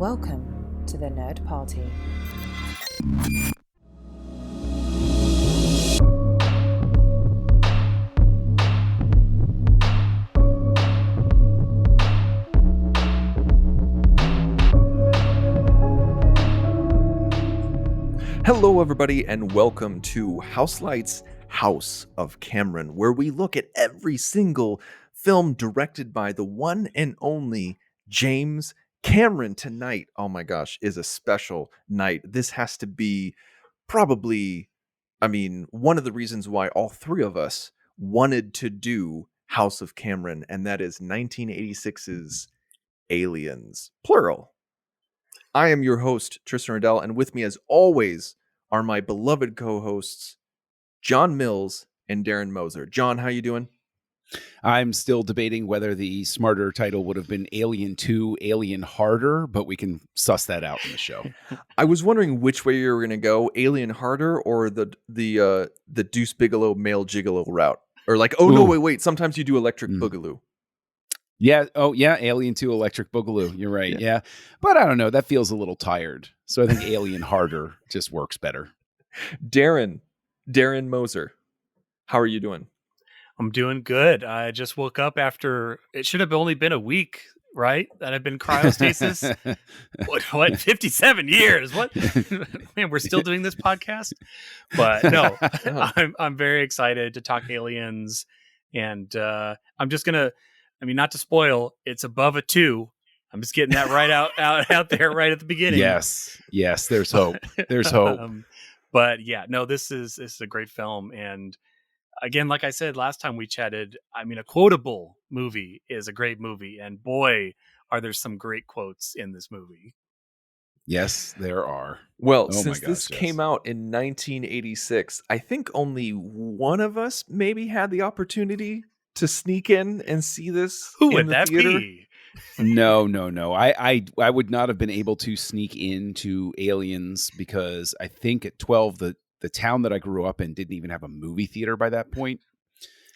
Welcome to the Nerd Party. Hello, everybody, and welcome to Houselights, House of Cameron, where we look at every single film directed by the one and only James Cameron. Tonight, oh my gosh, is a special night. This has to be probably, one of the reasons why all three of us wanted to do House of Cameron, and that is 1986's Aliens, plural. I am your host, Tristan Riddell, and with me, as always, are my beloved co-hosts, John Mills and Darren Moser. John, how you doing? I'm still debating whether the smarter title would have been Alien 2, Alien Harder, but we can suss that out in the show. I was wondering which way you were going to go, Alien Harder or the Deuce Bigalow male gigolo route. Or like, oh, no, wait, sometimes you do Electric Boogaloo. Yeah. Oh, yeah. Alien 2 Electric Boogaloo. You're right. Yeah. But I don't know. That feels a little tired. So I think Alien Harder just works better. Darren Moser, how are you doing? I'm doing good. I just woke up after, it should have only been a week, right? That I've been cryostasis. what, 57 years? What? Man, we're still doing this podcast? But no, I'm very excited to talk aliens. And I'm just going to, not to spoil, it's above a 2. I'm just getting that right out there right at the beginning. Yes, there's hope. There's hope. But yeah, no, this is a great film. And again, like I said last time we chatted, a quotable movie is a great movie. And boy, are there some great quotes in this movie. Yes, there are. Well, since this came out in 1986, I think only one of us maybe had the opportunity to sneak in and see this. Who would that be? No. I would not have been able to sneak into Aliens because I think at 12, the town that I grew up in didn't even have a movie theater by that point.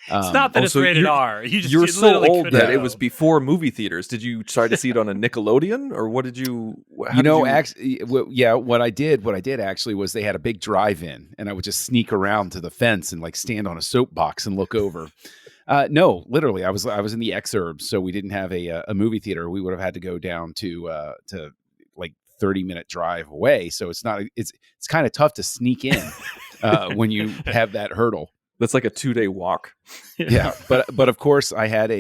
It's not that it's rated R. You're so old that it was before movie theaters. Did you try to see it on a Nickelodeon, or what did you? Actually, what I did actually was they had a big drive-in, and I would just sneak around to the fence and like stand on a soapbox and look over. No, literally, I was in the exurbs, so we didn't have a movie theater. We would have had to go down to like 30-minute drive away. So it's kind of tough to sneak in when you have that hurdle. That's like a 2-day walk. Yeah, but of course I had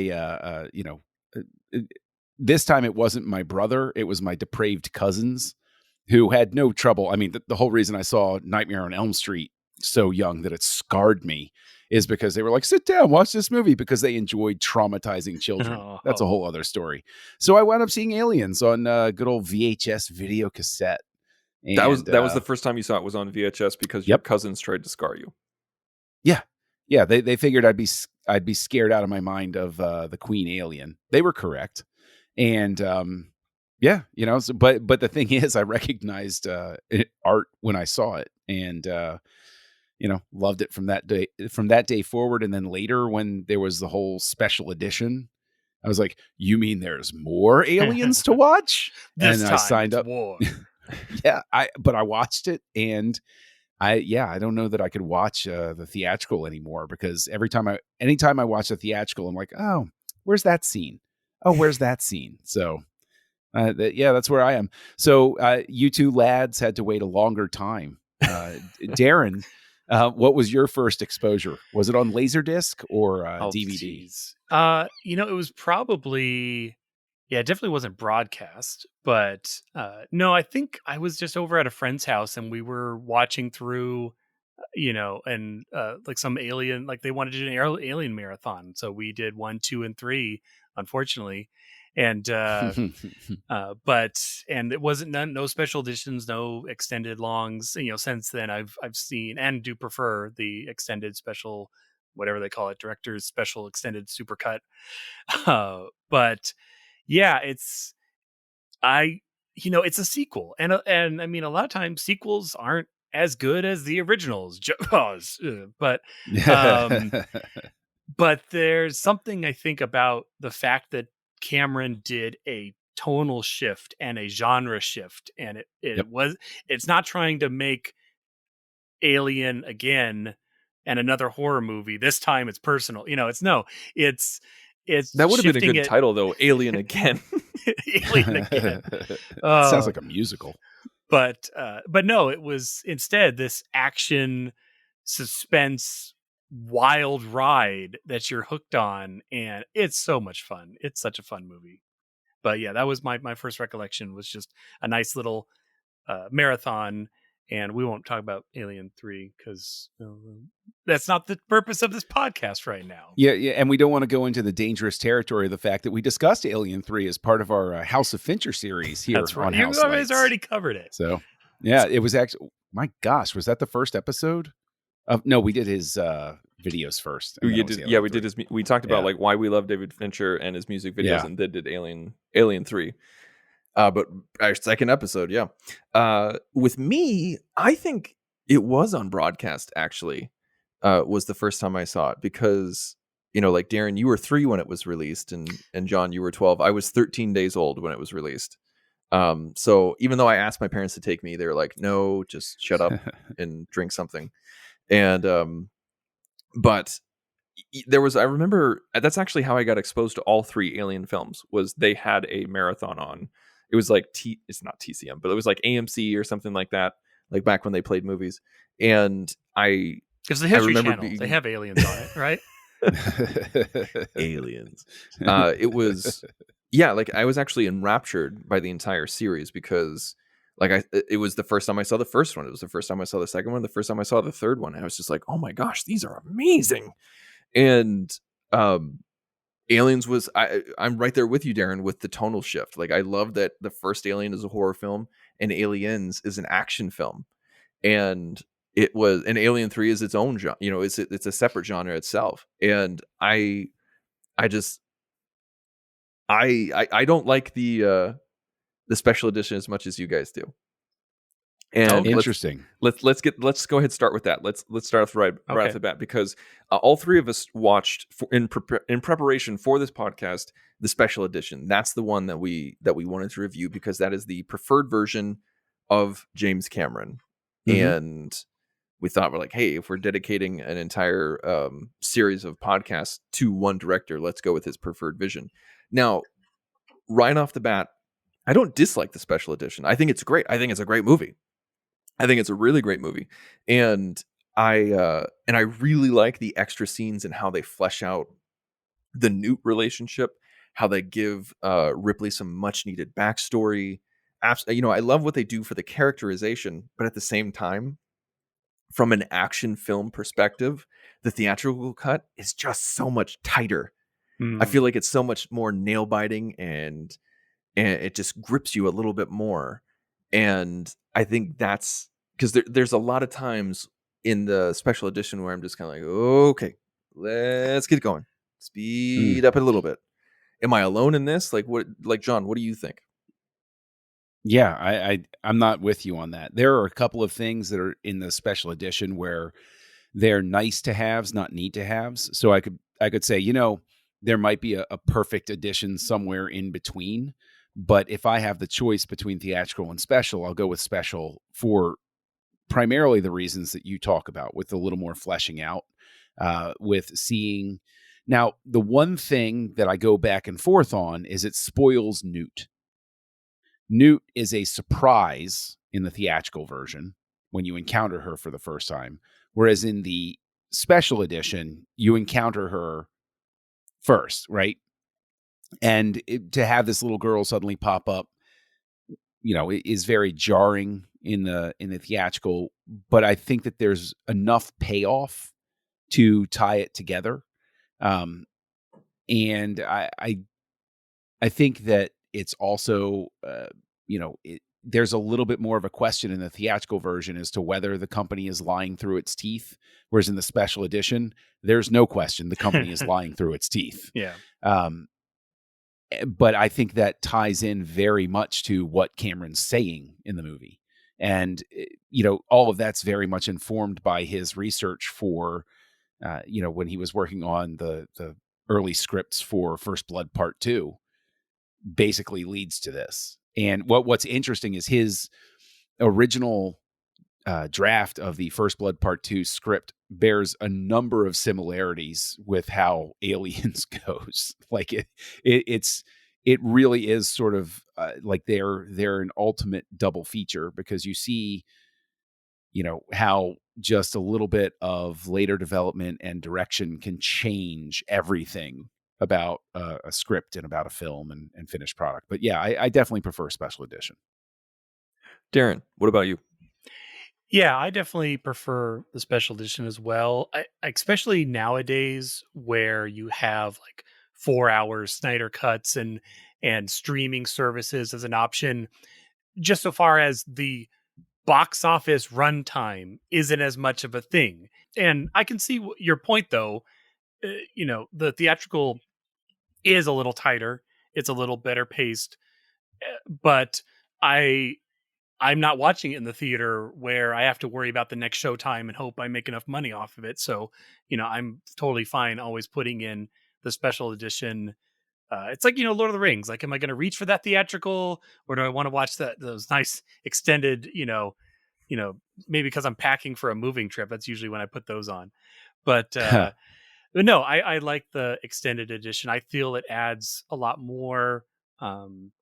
this time it wasn't my brother; it was my depraved cousins who had no trouble. The whole reason I saw Nightmare on Elm Street so young that it scarred me is because they were like, sit down, watch this movie, because they enjoyed traumatizing children. That's a whole other story. So I wound up seeing Aliens on good old VHS video cassette. And, that was the first time you saw it was on VHS because your cousins tried to scar you. Yeah. They figured I'd be scared out of my mind of the Queen Alien. They were correct. And but the thing is, I recognized art when I saw it, and loved it from that day forward. And then later, when there was the whole special edition, I was like, you mean there's more Aliens to watch? I signed up. War. Yeah, but I watched it, and I don't know that I could watch the theatrical anymore, because anytime I watch the theatrical, I'm like, oh, where's that scene? Oh, where's that scene? So that's where I am. So you two lads had to wait a longer time. Darren, what was your first exposure? Was it on Laserdisc or DVD? It was probably, it definitely wasn't broadcast, but no, I think I was just over at a friend's house and we were watching through, like some alien, like they wanted to do an alien marathon. So we did 1, 2, and 3, unfortunately. And, but it wasn't no special editions, no extended longs. Since then I've seen and do prefer the extended special, whatever they call it, director's special extended supercut. But yeah, it's a sequel, and a lot of times sequels aren't as good as the originals. But but there's something I think about the fact that Cameron did a tonal shift and a genre shift, and it's not trying to make Alien again and another horror movie. This time it's personal. It's That would have been a shifting good it. title though, Alien Again. Alien again. Sounds like a musical. But no, it was instead this action suspense wild ride that you're hooked on, and it's so much fun. It's such a fun movie. But yeah, that was my first recollection, was just a nice little marathon. And we won't talk about Alien 3 because that's not the purpose of this podcast right now. Yeah, and we don't want to go into the dangerous territory of the fact that we discussed Alien 3 as part of our House of Fincher series here That's right. on You House guys Lights. already covered it. So, yeah, it was actually, my gosh, was that the first episode? No, we did his videos first. We did his. We talked about like why we love David Fincher and his music videos, and then did Alien 3. But our second episode, with me, I think it was on broadcast. Actually, was the first time I saw it because like Darren, you were 3 when it was released, and John, you were 12. I was 13 days old when it was released. So even though I asked my parents to take me, they were like, "No, just shut up and drink something." And but I remember that's actually how I got exposed to all 3 Alien films. Was they had a marathon on. It was like it's not TCM, but it was like AMC or something like that, like back when they played movies. And because the History Channel, they have aliens on it, right? Aliens. It was, like I was actually enraptured by the entire series because it was the first time I saw the first one. It was the first time I saw the second one, the first time I saw the third one. And I was just like, oh my gosh, these are amazing. And Aliens was I'm right there with you, Darren, with the tonal shift. Like I love that the first Alien is a horror film and Aliens is an action film, and Alien 3 is its own genre. It's a separate genre itself. And I don't like the special edition as much as you guys do. And interesting. Let's go ahead and start with that. Let's start off right off the bat, because all 3 of us watched in preparation for this podcast the special edition. That's the one that we wanted to review because that is the preferred version of James Cameron. Mm-hmm. And we thought, we're like, hey, if we're dedicating an entire series of podcasts to one director, let's go with his preferred vision. Now, right off the bat, I don't dislike the special edition. I think it's great. I think it's a great movie. I think it's a really great movie. And I really like the extra scenes and how they flesh out the Newt relationship, how they give Ripley some much needed backstory. I love what they do for the characterization, but at the same time, from an action film perspective, the theatrical cut is just so much tighter. I feel like it's so much more nail biting and it just grips you a little bit more. And I think that's because there's a lot of times in the special edition where I'm just kind of like, okay, let's get going. Speed up a little bit. Am I alone in this? Like John, what do you think? Yeah, I'm not with you on that. There are a couple of things that are in the special edition where they're nice to haves, not need to haves. So I could say, there might be a perfect edition somewhere in between. But if I have the choice between theatrical and special, I'll go with special for primarily the reasons that you talk about, with a little more fleshing out, with seeing. Now, the one thing that I go back and forth on is it spoils Newt. Newt is a surprise in the theatrical version when you encounter her for the first time, whereas in the special edition, you encounter her first, right? And to have this little girl suddenly pop up, it is very jarring in the theatrical. But I think that there's enough payoff to tie it together, and I think that it's also there's a little bit more of a question in the theatrical version as to whether the company is lying through its teeth, whereas in the special edition, there's no question the company is lying through its teeth. Yeah. But I think that ties in very much to what Cameron's saying in the movie. And, all of that's very much informed by his research for, when he was working on the early scripts for First Blood Part 2. basically leads to this. And what's interesting is his original draft of the First Blood Part 2 script bears a number of similarities with how Aliens goes. Like it really is sort of like they're an ultimate double feature, because you see, how just a little bit of later development and direction can change everything about a script and about a film and finished product. But yeah, I definitely prefer special edition. Darren, what about you? Yeah, I definitely prefer the special edition as well. Especially nowadays where you have like 4 hour Snyder cuts and streaming services as an option. Just so far as the box office runtime isn't as much of a thing, and I can see your point though. The theatrical is a little tighter. It's a little better paced, but I I'm not watching it in the theater where I have to worry about the next showtime and hope I make enough money off of it. So, I'm totally fine always putting in the special edition. It's like, Lord of the Rings. Like, am I going to reach for that theatrical, or do I want to watch those nice extended, you know, maybe because I'm packing for a moving trip. That's usually when I put those on. But but no, I like the extended edition. I feel it adds a lot more. Um,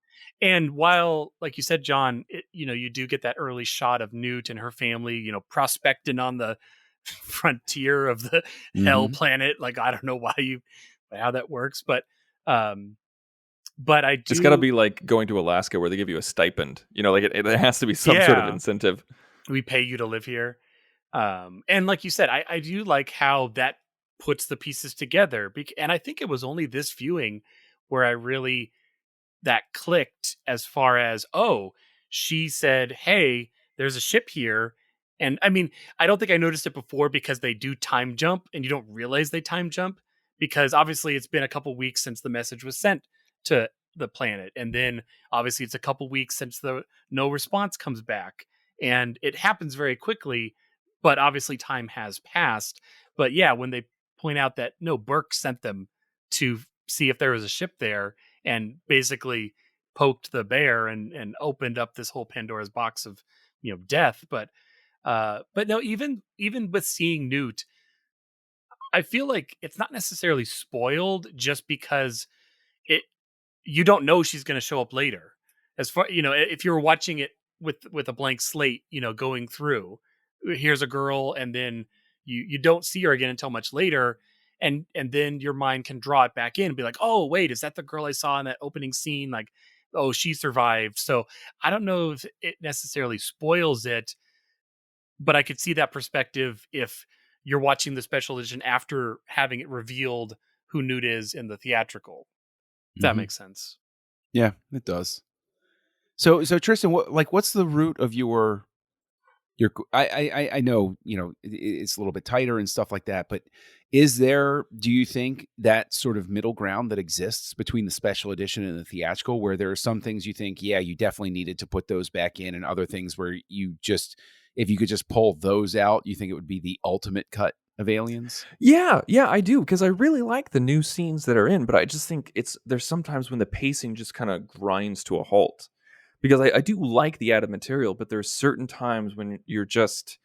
and while, like you said, John, you do get that early shot of Newt and her family, prospecting on the frontier of the hell planet. Like, I don't know how that works, um, but I do. It's got to be like going to Alaska where they give you a stipend. Like it has to be some sort of incentive. We pay you to live here. And like you said, I do like how that puts the pieces together. And I think it was only this viewing where I really that clicked, as far as, oh, she said, hey, there's a ship here. And I mean, I don't think I noticed it before because they do time jump and you don't realize they time jump, because obviously it's been a couple weeks since the message was sent to the planet. And then obviously it's a couple weeks since the no response comes back, and it happens very quickly, but obviously time has passed. But yeah, when they point out that no, Burke sent them to see if there was a ship there, and basically poked the bear and opened up this whole Pandora's box of death. But no, even with seeing Newt, I feel like it's not necessarily spoiled just because it you don't know she's going to show up later. As far, if you're watching it with a blank slate, going through, here's a girl, and then you don't see her again until much later. And then your mind can draw it back in and be like, oh, wait, is that the girl I saw in that opening scene? Like, oh, she survived. So I don't know if it necessarily spoils it, but I could see that perspective if you're watching the special edition after having it revealed who Newt is in the theatrical. If that makes sense. Yeah, it does. So Tristan, what's the root of your I know, it's a little bit tighter and stuff like that, but do you think that sort of middle ground that exists between the special edition and the theatrical, where there are some things you think, yeah, you definitely needed to put those back in, and other things where if you could just pull those out, you think it would be the ultimate cut of Aliens? Yeah, I do, because I really like the new scenes that are in, but I just think there's sometimes when the pacing just kind of grinds to a halt. Because I do like the added material, but there's certain times when you're just,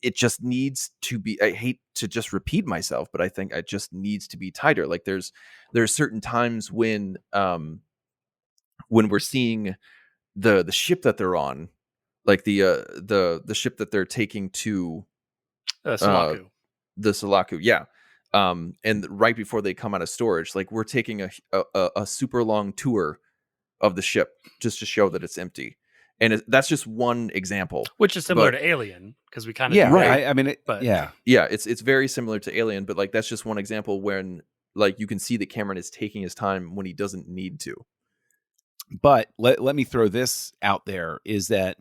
it just needs to be, I hate to just repeat myself, but I think it just needs to be tighter. Like there's certain times when we're seeing the ship that they're on, like the ship that they're taking to Sulaku. The Sulaku, yeah. And right before they come out of storage, like we're taking a super long tour of the ship just to show that it's empty, and that's just one example, which is similar to Alien, because we kind of right. I mean, it's very similar to Alien, but like that's just one example when like you can see that Cameron is taking his time when he doesn't need to. But let me throw this out there, is that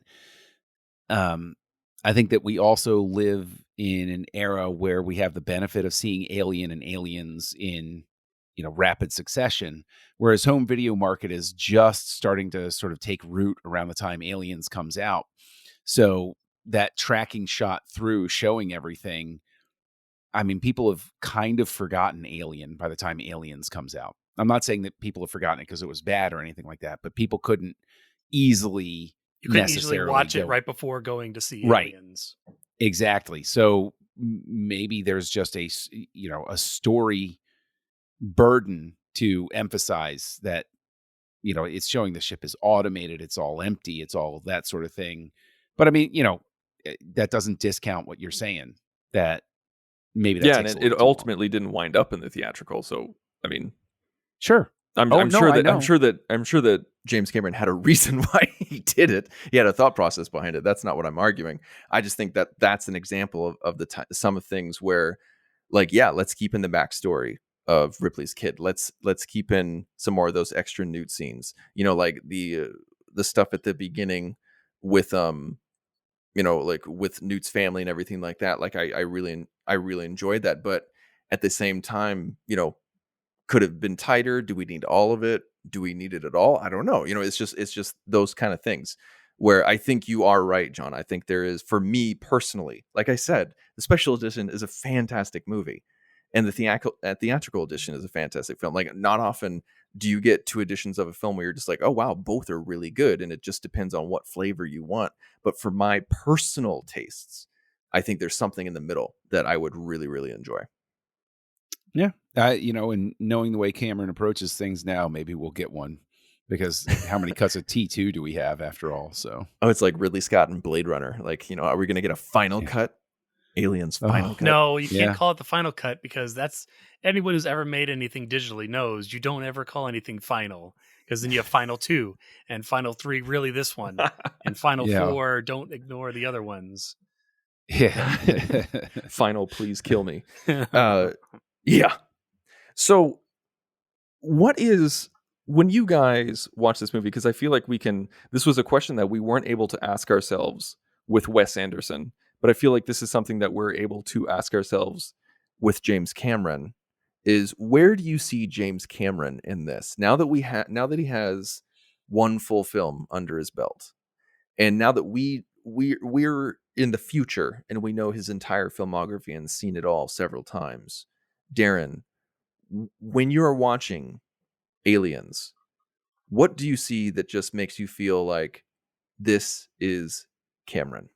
I think that we also live in an era where we have the benefit of seeing Alien and Aliens in rapid succession, whereas home video market is just starting to sort of take root around the time Aliens comes out. So that tracking shot through showing everything, I mean, people have kind of forgotten Alien by the time Aliens comes out. I'm not saying that people have forgotten it because it was bad or anything like that, but people couldn't easily You couldn't easily necessarily watch it go right before going to see right. Aliens. Exactly. So maybe there's just a story burden to emphasize that, it's showing the ship is automated, it's all empty, it's all that sort of thing. But I mean, that doesn't discount what you're saying, that maybe that Yeah, and takes a it little too long. ultimately didn't wind up in the theatrical. So, I mean, Sure. I'm I sure know. that James Cameron had a reason why he did it. He had a thought process behind it. That's not what I'm arguing. I just think that that's an example of the some of things where, like, yeah, let's keep in the backstory of Ripley's kid. Let's keep in some more of those extra nude scenes. Like the stuff at the beginning with like with Newt's family and everything like that. Like I really enjoyed that, but at the same time, could have been tighter. Do we need all of it? Do we need it at all? I don't know. It's just those kind of things where I think you are right, John. I think there is, for me personally, like I said, the special edition is a fantastic movie, and the theatrical edition is a fantastic film. Like, not often do you get two editions of a film where you're just like, oh wow, both are really good, and it just depends on what flavor you want. But for my personal tastes, I think there's something in the middle that I would really, really enjoy. Yeah. And knowing the way Cameron approaches things now, maybe we'll get one, because how many cuts of T2 do we have after all? So, Oh, it's like Ridley Scott and Blade Runner. Like, are we going to get a final cut? Aliens final cut? No, you can't call it the final cut, because that's, anyone who's ever made anything digitally knows you don't ever call anything final, because then you have final 2 and final 3, really this one, and final 4, don't ignore the other ones. Yeah. Final, please kill me. Yeah. So when you guys watch this movie, because I feel like this was a question that we weren't able to ask ourselves with Wes Anderson, but I feel like this is something that we're able to ask ourselves with James Cameron, is where do you see James Cameron in this? Now that he has one full film under his belt, and now that we're in the future and we know his entire filmography and seen it all several times, Darren, when you're watching Aliens, what do you see that just makes you feel like this is Cameron?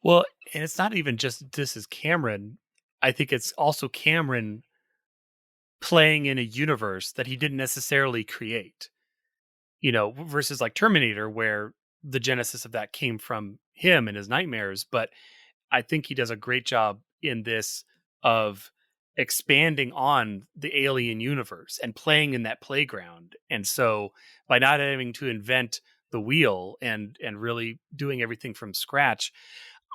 Well, and it's not even just this is Cameron. I think it's also Cameron playing in a universe that he didn't necessarily create. Versus like Terminator, where the genesis of that came from him and his nightmares. But I think he does a great job in this of expanding on the alien universe and playing in that playground. And so by not having to invent the wheel and really doing everything from scratch,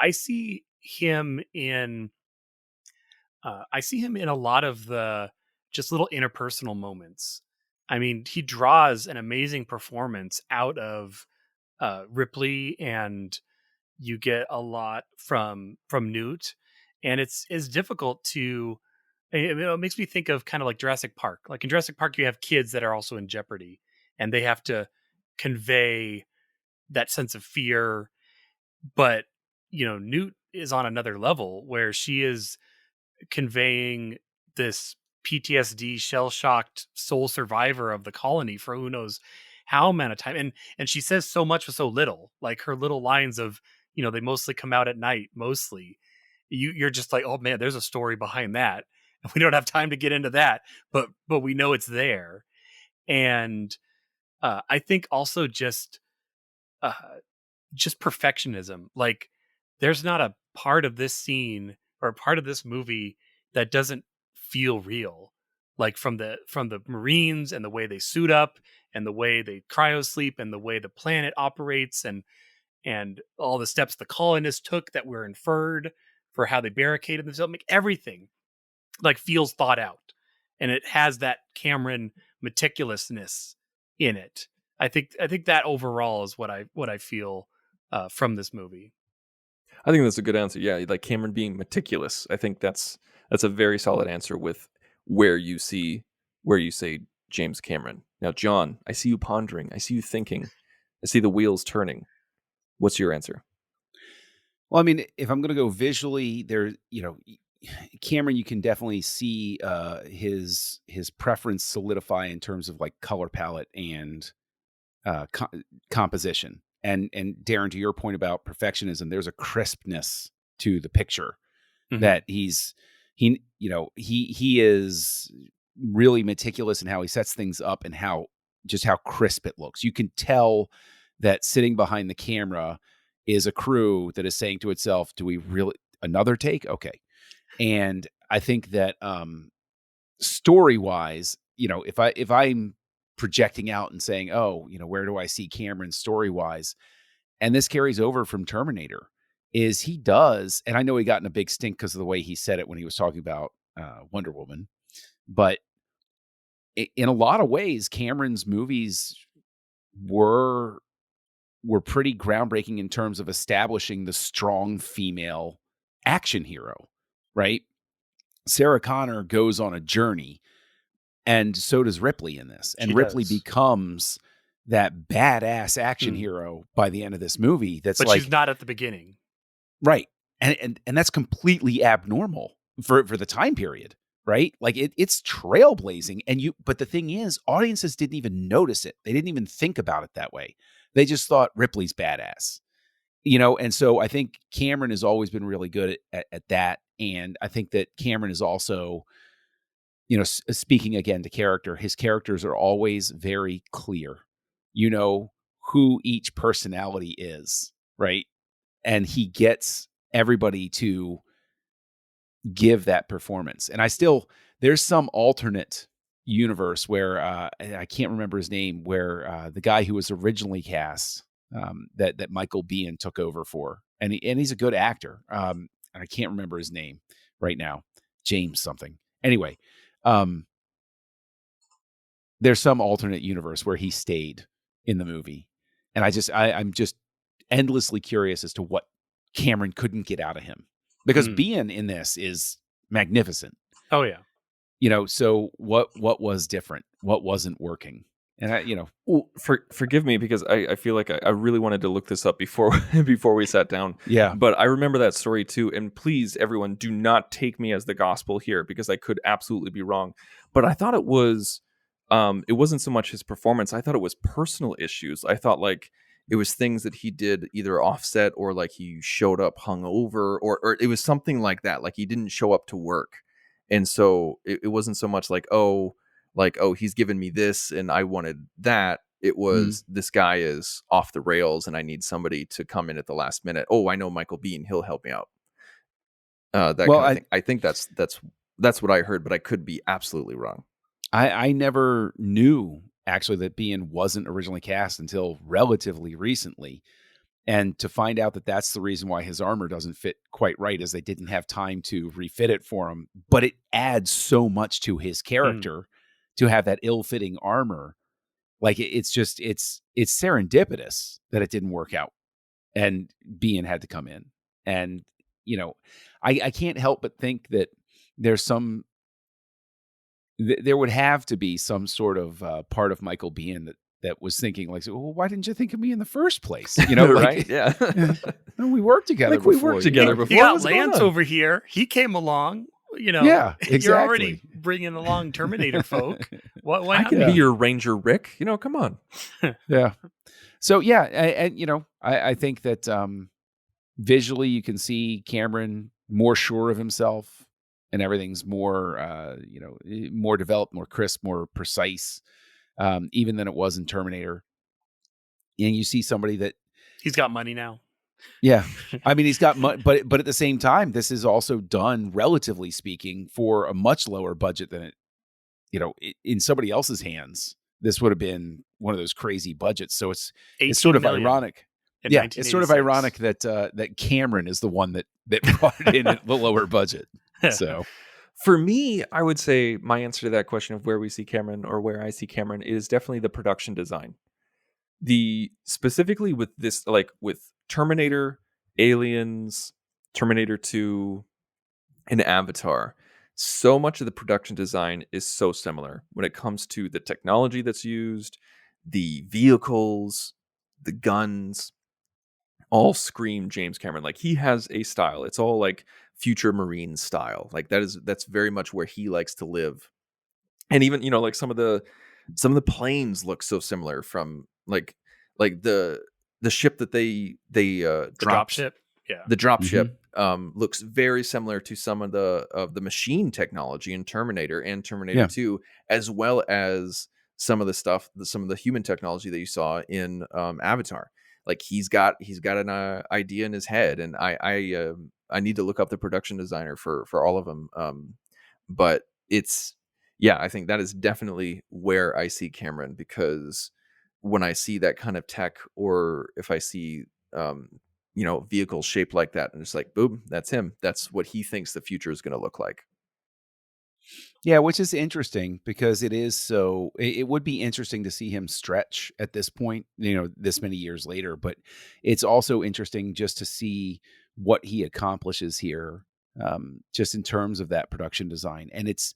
I see him in a lot of the just little interpersonal moments. I mean, he draws an amazing performance out of Ripley, and you get a lot from Newt, and it's difficult to. It makes me think of kind of like Jurassic Park. Like in Jurassic Park, you have kids that are also in jeopardy, and they have to convey that sense of fear. But Newt is on another level where she is conveying this PTSD, shell-shocked sole survivor of the colony for who knows how amount of time, and she says so much with so little. Like her little lines of, they mostly come out at night. Mostly, you're just like, oh man, there's a story behind that. We don't have time to get into that, but we know it's there. And I think also uh, just perfectionism. Like there's not a part of this scene or a part of this movie that doesn't feel real. Like from the Marines and the way they suit up and the way they cryosleep and the way the planet operates and all the steps the colonists took that were inferred for how they barricaded themselves. Like everything like feels thought out, and it has that Cameron meticulousness in it. I think that overall is what I feel from this movie. I think that's a good answer. Yeah, like Cameron being meticulous. I think that's a very solid answer with where you say James Cameron. Now, John, I see you pondering. I see you thinking. I see the wheels turning. What's your answer? Well, I mean, if I'm going to go visually, Cameron, you can definitely see his preference solidify in terms of like color palette and composition. And Darren, to your point about perfectionism, there's a crispness to the picture that he is really meticulous in how he sets things up and how crisp it looks. You can tell that sitting behind the camera is a crew that is saying to itself, do we really another take? Okay. And I think that story wise, if I'm projecting out and saying, oh, where do I see Cameron story wise? And this carries over from Terminator is he does. And I know he got in a big stink because of the way he said it when he was talking about Wonder Woman, but in a lot of ways, Cameron's movies were pretty groundbreaking in terms of establishing the strong female action hero, right? Sarah Connor goes on a journey, and so does Ripley in this. And Ripley becomes that badass action hero by the end of this movie. But she's not at the beginning. Right. And that's completely abnormal for the time period, right? Like it's trailblazing. But the thing is, audiences didn't even notice it. They didn't even think about it that way. They just thought Ripley's badass, and so I think Cameron has always been really good at that. And I think that Cameron is also, speaking again to character, his characters are always very clear. You know who each personality is, right? And he gets everybody to give that performance. And there's some alternate universe where I can't remember his name, where the guy who was originally cast that Michael Biehn took over for, and he's a good actor. And I can't remember his name right now, James something. Anyway, there's some alternate universe where he stayed in the movie, and I'm just endlessly curious as to what Cameron couldn't get out of him, because Biehn in this is magnificent. Oh yeah. So what was different? What wasn't working? And well, forgive me, because I feel like I really wanted to look this up before we sat down. Yeah. But I remember that story too. And please, everyone, do not take me as the gospel here, because I could absolutely be wrong. But I thought it wasn't so much his performance. I thought it was personal issues. I thought like it was things that he did either offset, or like he showed up hungover, or it was something like that. Like he didn't show up to work. And so it wasn't so much like, oh, he's given me this and I wanted that. It was this guy is off the rails and I need somebody to come in at the last minute. Oh, I know Michael Biehn, he'll help me out. Kind of thing. I think that's what I heard, but I could be absolutely wrong. I never knew actually that Biehn wasn't originally cast until relatively recently. And to find out that that's the reason why his armor doesn't fit quite right, is they didn't have time to refit it for him. But it adds so much to his character to have that ill-fitting armor. Like it's serendipitous that it didn't work out, and Biehn had to come in. And I can't help but think that there would have to be some sort of part of Michael Biehn that was thinking like, well, why didn't you think of me in the first place? Right? Yeah. We worked together. We worked together before. You got Lance over here. He came along. Yeah, exactly. You're already bringing along Terminator folk. Why I not can me? be your Ranger Rick. Come on. Yeah. So yeah, and I think that visually you can see Cameron more sure of himself, and everything's more more developed, more crisp, more precise, even than it was in Terminator. And you see somebody that he's got money now. Yeah. I mean, he's got money, but at the same time, this is also done, relatively speaking, for a much lower budget than it, in somebody else's hands. This would have been one of those crazy budgets. So it's sort of ironic. Yeah, it's sort of ironic that Cameron is the one that brought it in at the lower budget. So for me, I would say my answer to that question of where we see Cameron, or where I see Cameron, is definitely the production design. Specifically with this, like with Terminator, Aliens, Terminator 2, and Avatar, so much of the production design is so similar when it comes to the technology that's used, the vehicles, the guns. all scream James Cameron. Like, he has a style. It's all like future Marine style. Like, that's very much where he likes to live. And even, like some of the planes look so similar from like the ship that they The drop dropped. ship. Yeah. The drop Mhm. ship looks very similar to some of the machine technology in Terminator and Terminator Yeah. 2, as well as some of the stuff, some of the human technology that you saw in Avatar. Like, he's got an idea in his head, and I need to look up the production designer for all of them. But it's, yeah, I think that is definitely where I see Cameron, because when I see that kind of tech, or if I see vehicles shaped like that, and it's like, boom, that's him. That's what he thinks the future is going to look like. Yeah, which is interesting because it would be interesting to see him stretch at this point, this many years later, but it's also interesting just to see what he accomplishes here, just in terms of that production design. And it's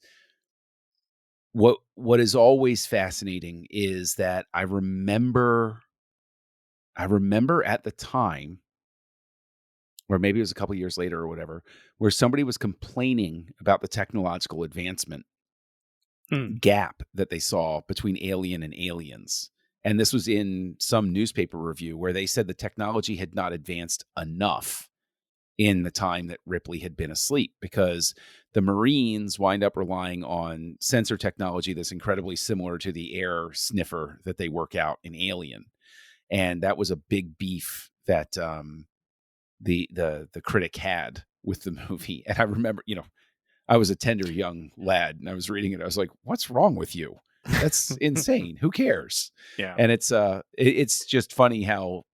what is always fascinating is that I remember at the time, or maybe it was a couple years later or whatever, where somebody was complaining about the technological advancement gap that they saw between Alien and Aliens. And this was in some newspaper review where they said the technology had not advanced enough in the time that Ripley had been asleep, because the Marines wind up relying on sensor technology that's incredibly similar to the air sniffer that they work out in Alien. And that was a big beef that the critic had with the movie. And I remember, I was a tender young lad and I was reading it. I was like, what's wrong with you? That's insane. Who cares? Yeah. And it's just funny how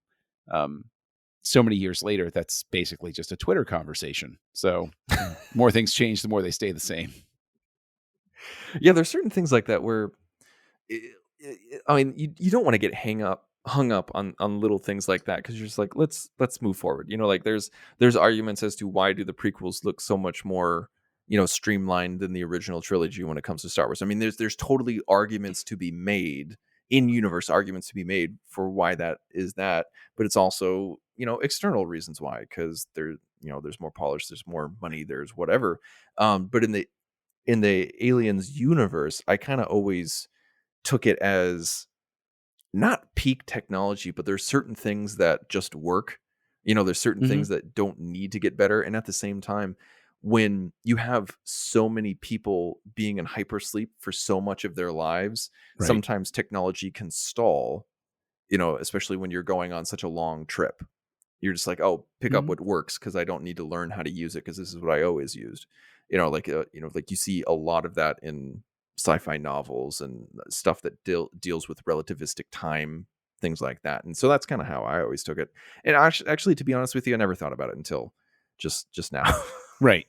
so many years later, that's basically just a Twitter conversation. So more things change, the more they stay the same. Yeah, there's certain things like that where I mean, you don't want to get hung up on little things like that, because you're just like, let's move forward. Like, there's arguments as to why do the prequels look so much more streamlined than the original trilogy when it comes to Star Wars. I mean, there's totally arguments to be made, in universe arguments to be made for why that is that, but it's also external reasons why, because there's more polish, there's more money, there's whatever. But in the Aliens universe, I kind of always took it as not peak technology, but there's certain things that just work. There's certain things that don't need to get better. And at the same time, when you have so many people being in hypersleep for so much of their lives, Right. sometimes technology can stall, especially when you're going on such a long trip. You're just like, oh, pick up what works, because I don't need to learn how to use it, because this is what I always used. Like you see a lot of that in sci-fi novels and stuff that deals with relativistic time, things like that. And so that's kind of how I always took it. And actually, to be honest with you, I never thought about it until just now. Right.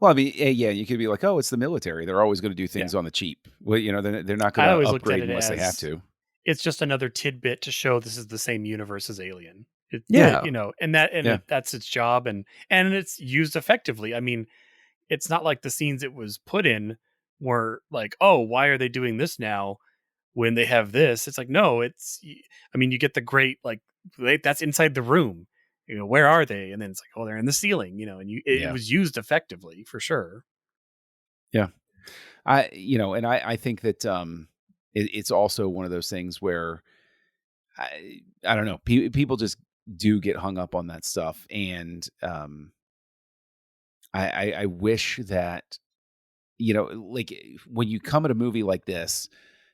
Well, I mean, yeah, you could be like, oh, it's the military. They're always going to do things on the cheap. Well, they're not going to upgrade unless they have to. It's just another tidbit to show this is the same universe as Alien. Yeah. That's its job, and it's used effectively. I mean, it's not like the scenes it was put in were like, oh, why are they doing this now when they have this? It's like, no, you get the great, like, that's inside the room. Where are they? And then it's like, oh, they're in the ceiling, and it was used effectively for sure. Yeah. I think that it's also one of those things where I don't know, people just do get hung up on that stuff. And I wish that, like, when you come at a movie like this,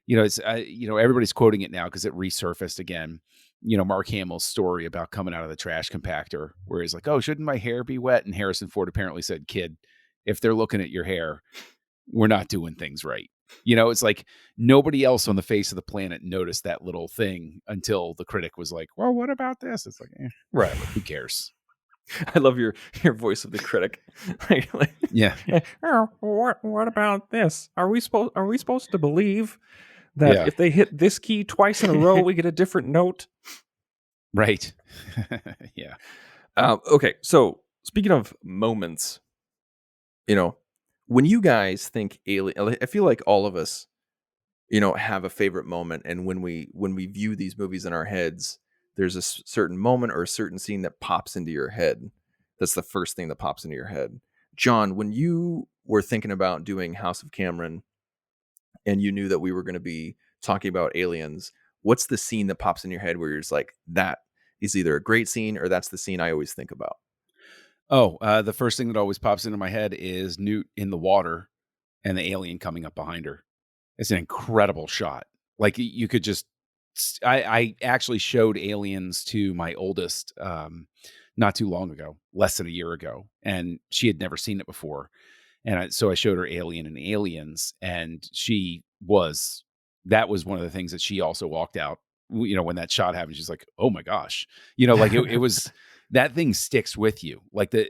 it's, everybody's quoting it now because it resurfaced again. Mark Hamill's story about coming out of the trash compactor, where he's like, oh, shouldn't my hair be wet? And Harrison Ford apparently said, kid, if they're looking at your hair, we're not doing things right. It's like nobody else on the face of the planet noticed that little thing until the critic was like, well, what about this? It's like, Right. Who cares? I love your voice of the critic. Yeah. Oh, what about this? Are we supposed to believe that if they hit this key twice in a row, we get a different note? Right. Yeah. Okay. So speaking of moments, when you guys think Alien, I feel like all of us, have a favorite moment. And when we view these movies in our heads, there's a certain moment or a certain scene that pops into your head. That's the first thing that pops into your head. John, when you were thinking about doing House of Cameron and you knew that we were going to be talking about aliens, what's the scene that pops in your head where you're just like, that is either a great scene or that's the scene I always think about? The first thing that always pops into my head is Newt in the water and the alien coming up behind her. It's an incredible shot. Like you could just, I actually showed Aliens to my oldest not too long ago, less than a year ago, and she had never seen it before. And so I showed her Alien and Aliens, and that was one of the things that she also walked out, when that shot happened. She's like, oh my gosh, like it was, that thing sticks with you. Like the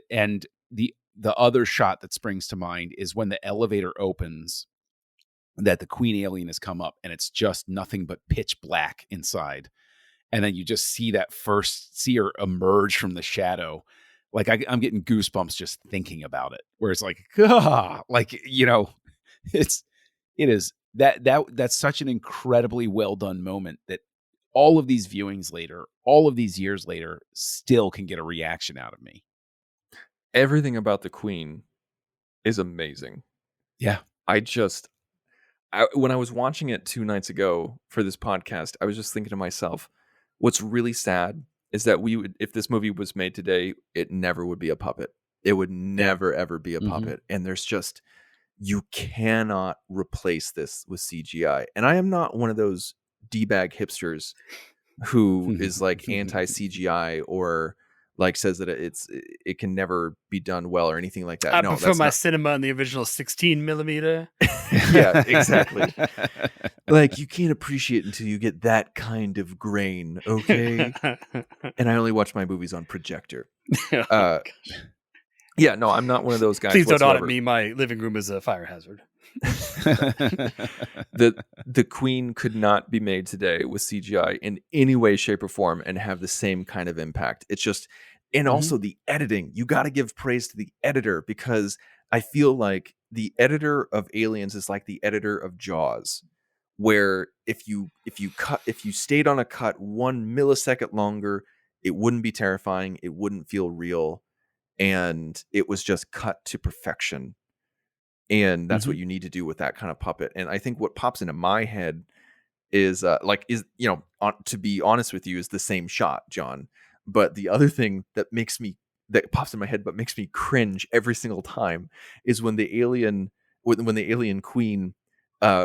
other shot that springs to mind is when the elevator opens, that the queen alien has come up and it's just nothing but pitch black inside. And then you just see her emerge from the shadow. Like I'm getting goosebumps just thinking about it, where it's like, that's such an incredibly well done moment that all of these viewings later, all of these years later, still can get a reaction out of me. Everything about the queen is amazing. Yeah. When I was watching it 2 nights ago for this podcast, I was just thinking to myself, what's really sad is that if this movie was made today, it never would be a puppet. It would never, ever be a puppet. And you cannot replace this with CGI. And I am not one of those D-bag hipsters who is like anti-CGI or like says that it can never be done well or anything like that. I prefer my cinema in the original 16 millimeter. Yeah, exactly. Like you can't appreciate it until you get that kind of grain, okay? And I only watch my movies on projector. Yeah, no, I'm not one of those guys. Please don't audit me. My living room is a fire hazard. The Queen could not be made today with CGI in any way, shape, or form and have the same kind of impact. It's just, and also the editing. You got to give praise to the editor, because I feel like the editor of Aliens is like the editor of Jaws, where if you stayed on a cut 1 millisecond longer, it wouldn't be terrifying. It wouldn't feel real. And it was just cut to perfection. And that's what you need to do with that kind of puppet. And I think what pops into my head is to be honest with you, is the same shot, John. But the other thing that pops in my head but makes me cringe every single time is when the alien queen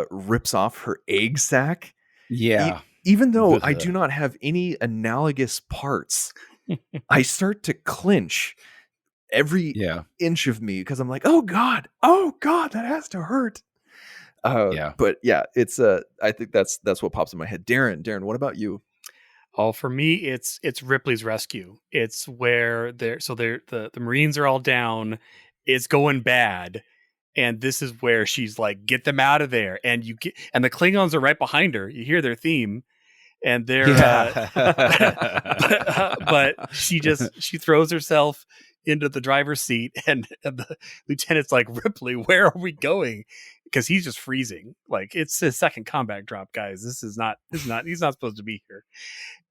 rips off her egg sac. Yeah. Even though I do not have any analogous parts, I start to clinch every inch of me, because I'm like, oh god, that has to hurt. But yeah, it's I think that's what pops in my head. Darren, what about you? Oh, for me, it's Ripley's rescue. It's where the Marines are all down. It's going bad, and this is where she's like, "Get them out of there!" And the Klingons are right behind her. You hear their theme, and they're but she throws herself into the driver's seat, and the lieutenant's like, "Ripley, where are we going?" Because he's just freezing. Like, it's his second combat drop, guys. He's not supposed to be here.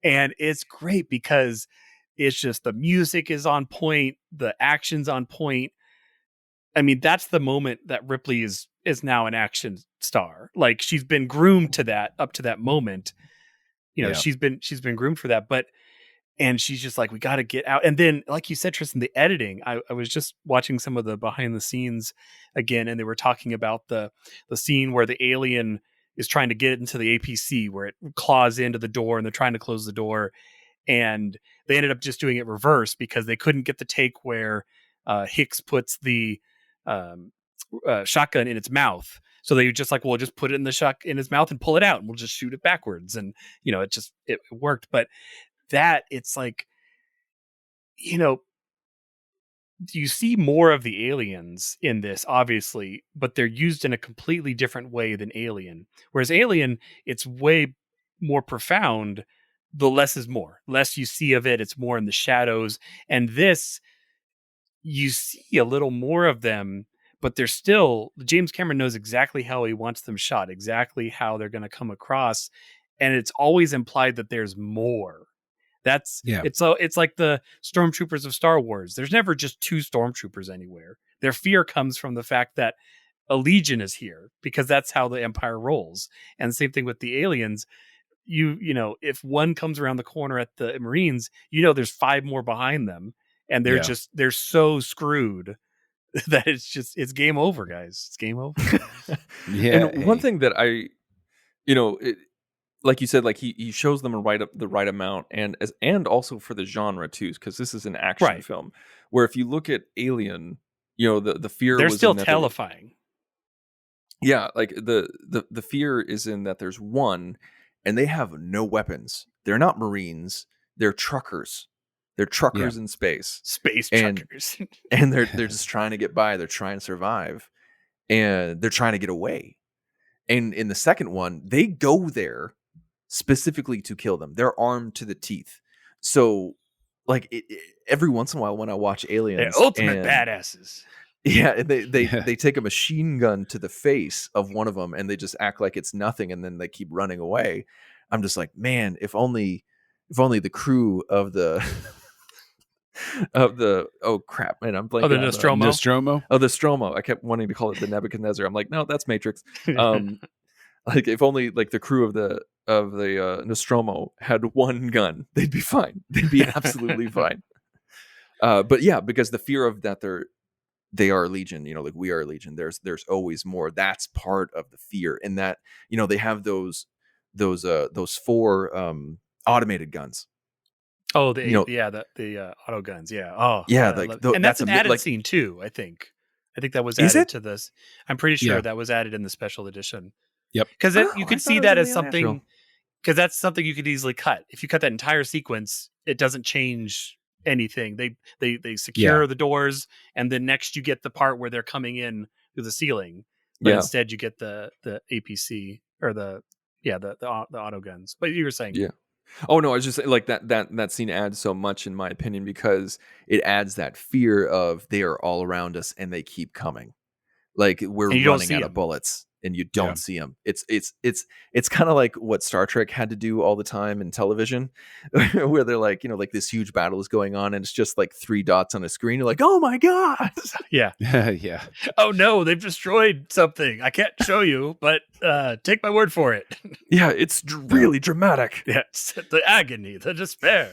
And it's great because it's just, the music is on point, the action's on point. I mean, that's the moment that Ripley is now an action star. Like, she's been groomed to that up to that moment. She's been groomed for that, and she's just like, we got to get out. And then, like you said, Tristan, the editing, I was just watching some of the behind the scenes again, and they were talking about the scene where the alien is trying to get into the APC, where it claws into the door and they're trying to close the door. And they ended up just doing it reverse because they couldn't get the take where Hicks puts the shotgun in its mouth. So they were just like, well, just put it in his mouth and pull it out, and we'll just shoot it backwards. And, it worked. But that, it's like, you see more of the aliens in this, obviously, but they're used in a completely different way than Alien. Whereas Alien, it's way more profound. The less is more. Less you see of it, it's more in the shadows. And this, you see a little more of them, but they're still, James Cameron knows exactly how he wants them shot, exactly how they're going to come across. And it's always implied that there's more. Yeah. It's like the stormtroopers of Star Wars. There's never just two stormtroopers anywhere. Their fear comes from the fact that a legion is here, because that's how the Empire rolls. And the same thing with the aliens. You know, if one comes around the corner at the Marines, you know there's 5 more behind them, and Yeah. they're so screwed that it's game over, guys. It's game over. Yeah. And one thing that like you said, like he shows them the right amount, and also for the genre too, because this is an action Right. film. Where if you look at Alien, the fear They're was still in that terrifying. yeah, like the fear is in that there's one, and they have no weapons. They're not Marines. They're truckers. They're truckers in space. Space And- truckers. And they're just trying to get by. They're trying to survive, and they're trying to get away. And in the second one, they go there specifically to kill them. They're armed to the teeth. So, like every once in a while, when I watch They're Aliens, ultimate and- badasses. yeah, they take a machine gun to the face of one of them, and they just act like it's nothing, and then they keep running away. I'm just like, man, if only the crew of the oh crap, man, I'm blanking. Oh, the on Nostromo? Nostromo. Oh, the Stromo. I kept wanting to call it the Nebuchadnezzar. I'm like, no, that's Matrix. Like if only like the crew of the Nostromo had one gun, they'd be fine. They'd be absolutely fine. But yeah, because the fear of that they are Legion, like we are Legion. There's always more. That's part of the fear, and that they have those 4 automated guns. Oh, the auto guns. Yeah. Oh, Yeah, God, I like love- tho- and that's that's an a bit added like- scene too. I think that was Is added it? to this. I'm pretty sure Yeah. that was added in the special edition. Yep. Because Oh, you I could thought see it that was as really unnatural. something. Because that's something you could easily cut. If you cut that entire sequence, it doesn't change anything. They secure the doors, and then next you get the part where they're coming in through the ceiling. But Yeah. instead you get the APC or the auto guns. But you were saying, Yeah. Oh no, I was just saying, like that scene adds so much in my opinion, because it adds that fear of they are all around us and they keep coming. Like we're And you don't running see out 'em. of bullets and you don't Yeah. see them. It's kind of like what Star Trek had to do all the time in television, where they're like, like this huge battle is going on and it's just like 3 dots on a screen. You're like, oh my god. yeah. Yeah. Oh no, they've destroyed something. I can't show you, but take my word for it. Yeah, it's really dramatic. Yes, the agony, the despair.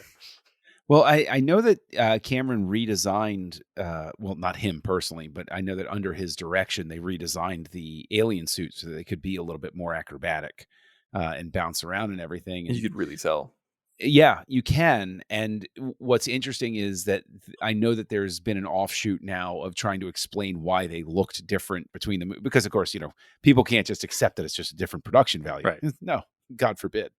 Well, I know that Cameron redesigned, well, not him personally, but I know that under his direction, they redesigned the alien suit so that they could be a little bit more acrobatic and bounce around and everything. And You could really tell. yeah, you can. And what's interesting is that I know that there's been an offshoot now of trying to explain why they looked different between them. Because, of course, people can't just accept that it's just a different production value. Right. No, God forbid.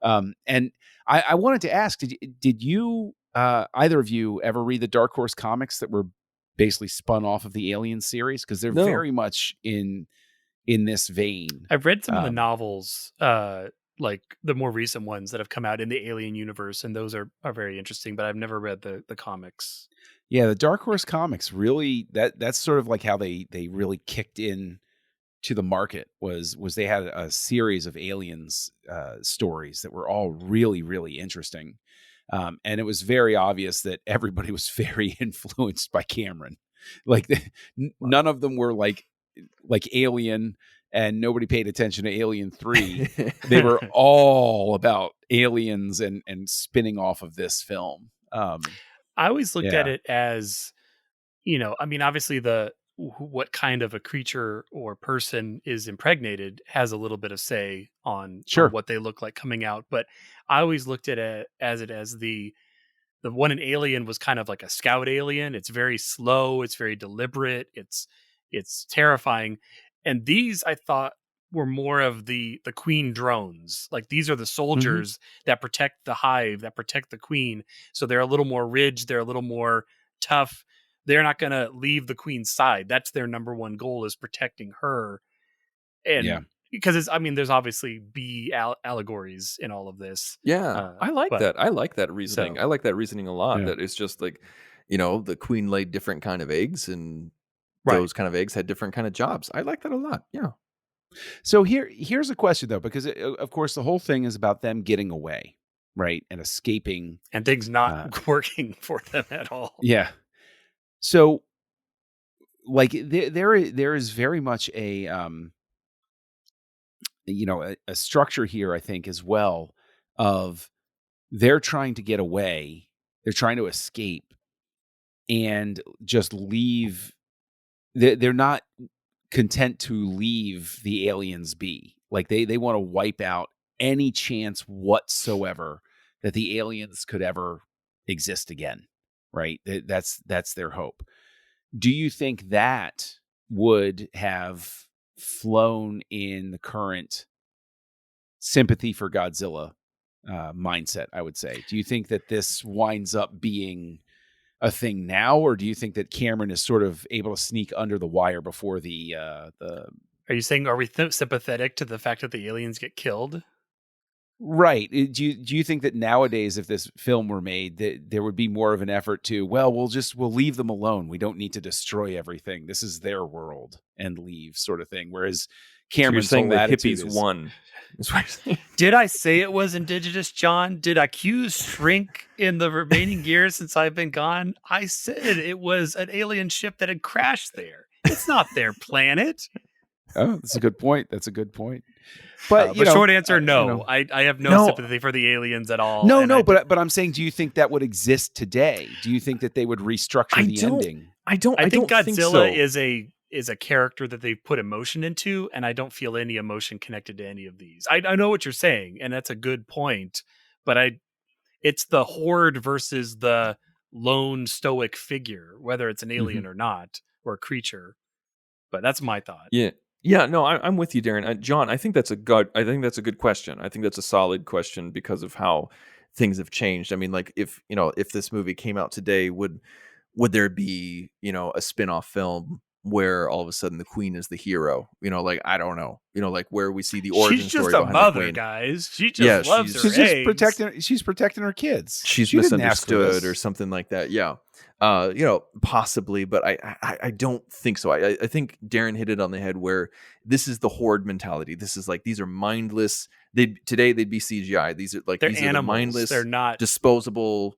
And I wanted to ask, did you, either of you, ever read the Dark Horse comics that were basically spun off of the Alien series? Because they're No. very much in this vein. I've read some of the novels, like the more recent ones that have come out in the Alien universe, and those are very interesting, but I've never read the comics. Yeah, the Dark Horse comics really that's sort of like how they really kicked in to the market was they had a series of aliens stories that were all really, really interesting. And it was very obvious that everybody was very influenced by Cameron. Like none of them were like Alien, and nobody paid attention to Alien 3. They were all about aliens and spinning off of this film. I always looked at Yeah. it as, I mean, obviously what kind of a creature or person is impregnated has a little bit of say on what they look like coming out. But I always looked at it as the one in Alien was kind of like a scout alien. It's very slow. It's very deliberate. It's terrifying. And these I thought were more of the queen drones. Like these are the soldiers that protect the hive, that protect the queen. So they're a little more ridged. They're a little more tough. They're not going to leave the queen's side. That's their number one goal, is protecting her. And because there's obviously bee allegories in all of this. Yeah, I like that. I like that reasoning. So- I like that reasoning a lot. Yeah. That it's just like, the queen laid different kind of eggs, and Right. those kind of eggs had different kind of jobs. I like that a lot. Yeah. So here's a question though, because of course the whole thing is about them getting away. right, and escaping, and things not working for them at all. Yeah. So, like, there is very much a a structure here, I think, as well, of they're trying to get away, they're trying to escape, and just leave. They're not content to leave the aliens be. Like, they want to wipe out any chance whatsoever that the aliens could ever exist again. Right? That's their hope. Do you think that would have flown in the current sympathy for Godzilla mindset, I would say? Do you think that this winds up being a thing now, or do you think that Cameron is sort of able to sneak under the wire before the Are you saying, are we sympathetic to the fact that the aliens get killed? Right. Do you think that nowadays, if this film were made, that there would be more of an effort to, well, we'll leave them alone. We don't need to destroy everything. This is their world, and leave, sort of thing. Whereas Cameron's so you're saying whole the attitude hippies is, won. Did I say it was indigenous, John? Did I Q's shrink in the remaining years since I've been gone? I said it was an alien ship that had crashed there. It's not their planet. Oh, that's a good point. That's a good point. But short answer, no. I have no sympathy for the aliens at all. No. But I'm saying, do you think that would exist today? Do you think that they would restructure the ending? I think Godzilla is a character that they've put emotion into, and I don't feel any emotion connected to any of these. I know what you're saying, and that's a good point. But it's the horde versus the lone stoic figure, whether it's an alien or not, or a creature. But that's my thought. Yeah, no, I'm with you, Darren. John, I think that's a good question. I think that's a solid question because of how things have changed. I mean, like, if this movie came out today, would there be, a spin-off film where all of a sudden the queen is the hero? Like, I don't know. Like, where we see the origin story behind the queen. She's just a mother, guys. She just loves her eggs. She's protecting her kids. She's misunderstood or something like that. Yeah. Possibly, but I don't think so. I think Darren hit it on the head where this is the horde mentality. This is like, these are mindless. Today they'd be CGI. These are like, they're these animals. Are the mindless, they're not disposable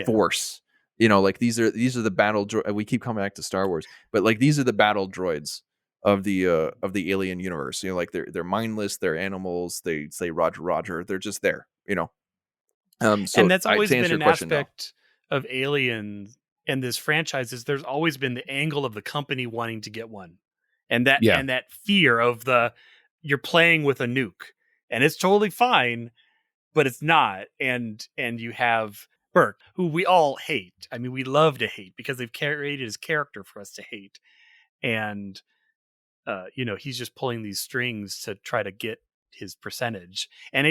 force. Like, these are the battle we keep coming back to Star Wars, but like, these are the battle droids of the alien universe. Like, they're mindless, they're animals, they say Roger Roger, they're just there, So, and that's always been an aspect of Aliens and this franchise, is there's always been the angle of the company wanting to get one, and that fear of you're playing with a nuke, and it's totally fine, but it's not. And you have Burke, who we all hate. I mean, we love to hate because they've created his character for us to hate, and he's just pulling these strings to try to get his percentage. And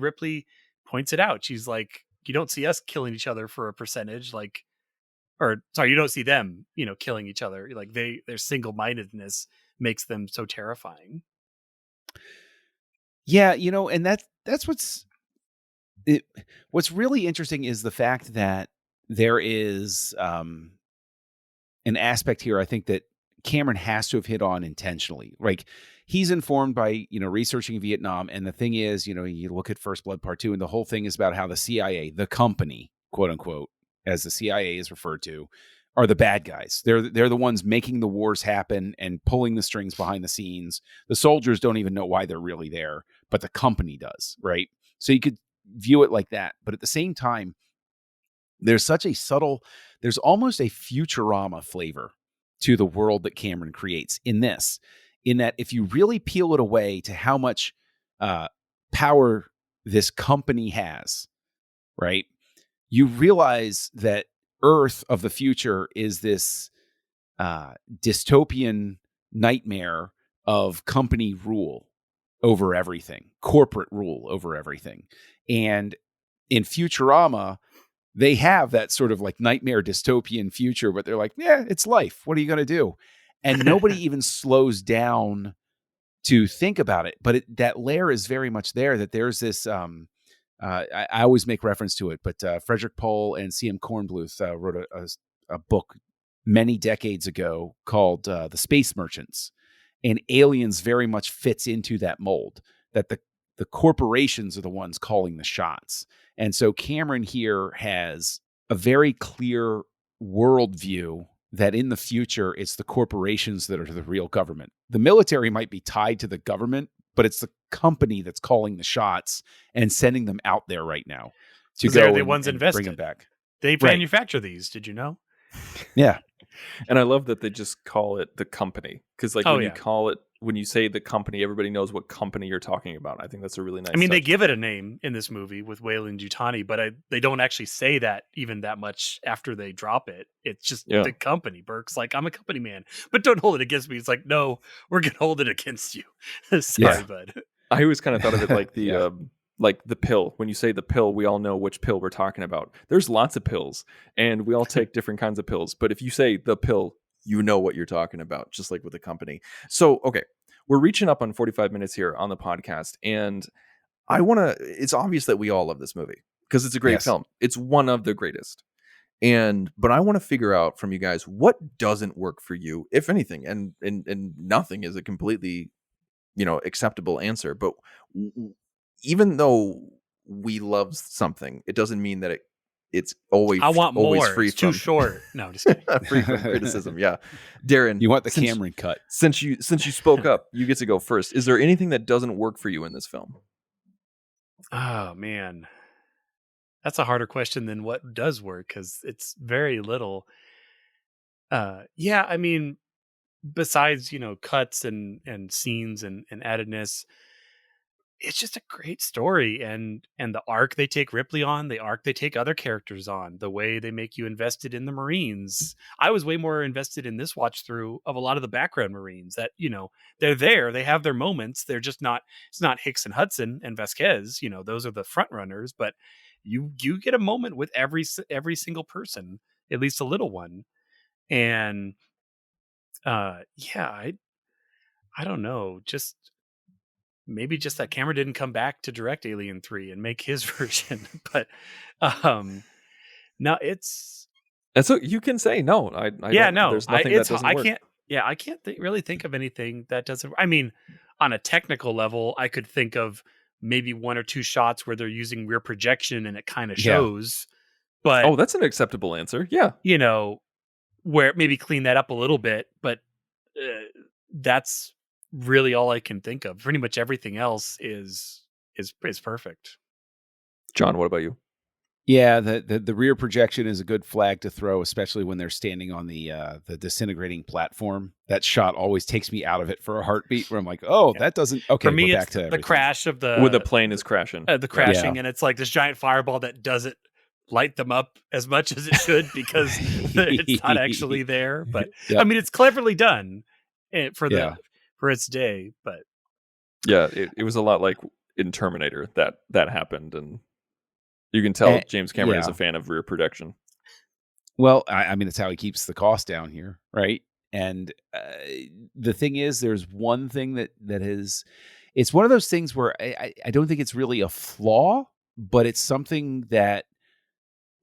Ripley points it out. She's like, you don't see us killing each other for a percentage, you don't see them, killing each other. Like, their single-mindedness makes them so terrifying. Yeah, and that's what's really interesting is the fact that there is an aspect here, I think, that Cameron has to have hit on intentionally. Like, he's informed by, researching Vietnam. And the thing is, you look at First Blood Part 2, and the whole thing is about how the CIA, the company, quote unquote, as the CIA is referred to, are the bad guys. They're the ones making the wars happen and pulling the strings behind the scenes. The soldiers don't even know why they're really there, but the company does, right? So you could view it like that. But at the same time, there's almost a Futurama flavor to the world that Cameron creates in that if you really peel it away to how much power this company has, right? You realize that Earth of the future is this dystopian nightmare of company rule over everything, corporate rule over everything. And in Futurama, they have that sort of like nightmare dystopian future, but they're like, yeah, it's life. What are you going to do? And nobody even slows down to think about it. But that layer is very much there, that there's this, I always make reference to it, but Frederick Pohl and C.M. Kornbluth wrote a book many decades ago called The Space Merchants. And Aliens very much fits into that mold, that the the corporations are the ones calling the shots. And so Cameron here has a very clear worldview that in the future, it's the corporations that are the real government. The military might be tied to the government, but it's the company that's calling the shots and sending them out there right now to go they're the and, ones and invested. bring them back. They Right. manufacture these. Did you know? Yeah. And I love that they just call it the company, because like when you call it, when you say the company, everybody knows what company you're talking about. I think that's a really nice. I mean, touch. they give it a name in this movie with Wayland Yutani, but they don't actually say that even that much after they drop it. It's just the company. Burke's like, I'm a company man, but don't hold it against me. It's like, no, we're gonna hold it against you. Sorry, bud. I always kind of thought of it like the like the pill. When you say the pill, we all know which pill we're talking about. There's lots of pills, and we all take different kinds of pills. But if you say the pill, you know what you're talking about, just like with the company. So, okay, we're reaching up on 45 minutes here on the podcast, and it's obvious that we all love this movie because it's a great film. It's one of the greatest. But I want to figure out from you guys what doesn't work for you, if anything, and nothing is a completely, acceptable answer. But even though we love something, it doesn't mean that it's always. I want always more. Free it's from, too short. No, just kidding. Free from criticism. Yeah, Darren, you want the Cameron cut. Since you spoke up, you get to go first. Is there anything that doesn't work for you in this film? Oh man, that's a harder question than what does work, because it's very little. Yeah, I mean, besides cuts and scenes and addedness, it's just a great story, and the arc they take Ripley on, the arc they take other characters on, the way they make you invested in the Marines. I was way more invested in this watch through of a lot of the background Marines that, they're there, they have their moments. They're just not, it's not Hicks and Hudson and Vasquez, those are the front runners, but you get a moment with every single person, at least a little one. And I don't know, just maybe just that Cameron didn't come back to direct Alien 3 and make his version. But no, that's what you can say. No, I no, there's nothing that doesn't work. I can't really think of anything that doesn't. I mean, on a technical level, I could think of maybe one or two shots where they're using rear projection and it kind of shows. But that's an acceptable answer. Yeah, where maybe clean that up a little bit, but that's really all I can think of. Pretty much everything else is perfect. John, what about you? Yeah, the rear projection is a good flag to throw, especially when they're standing on the disintegrating platform. That shot always takes me out of it for a heartbeat, where I'm like, that doesn't. Okay, for me, we're it's back to the everything. crash of where the plane is crashing, the crashing, and it's like this giant fireball that doesn't light them up as much as it should because it's not actually there. But I mean, it's cleverly done for its day. But yeah, it was a lot like in Terminator that happened, and you can tell James Cameron is a fan of rear projection. Well, I mean, it's how he keeps the cost down here, right? And the thing is, there's one thing that is, it's one of those things where I don't think it's really a flaw, but it's something that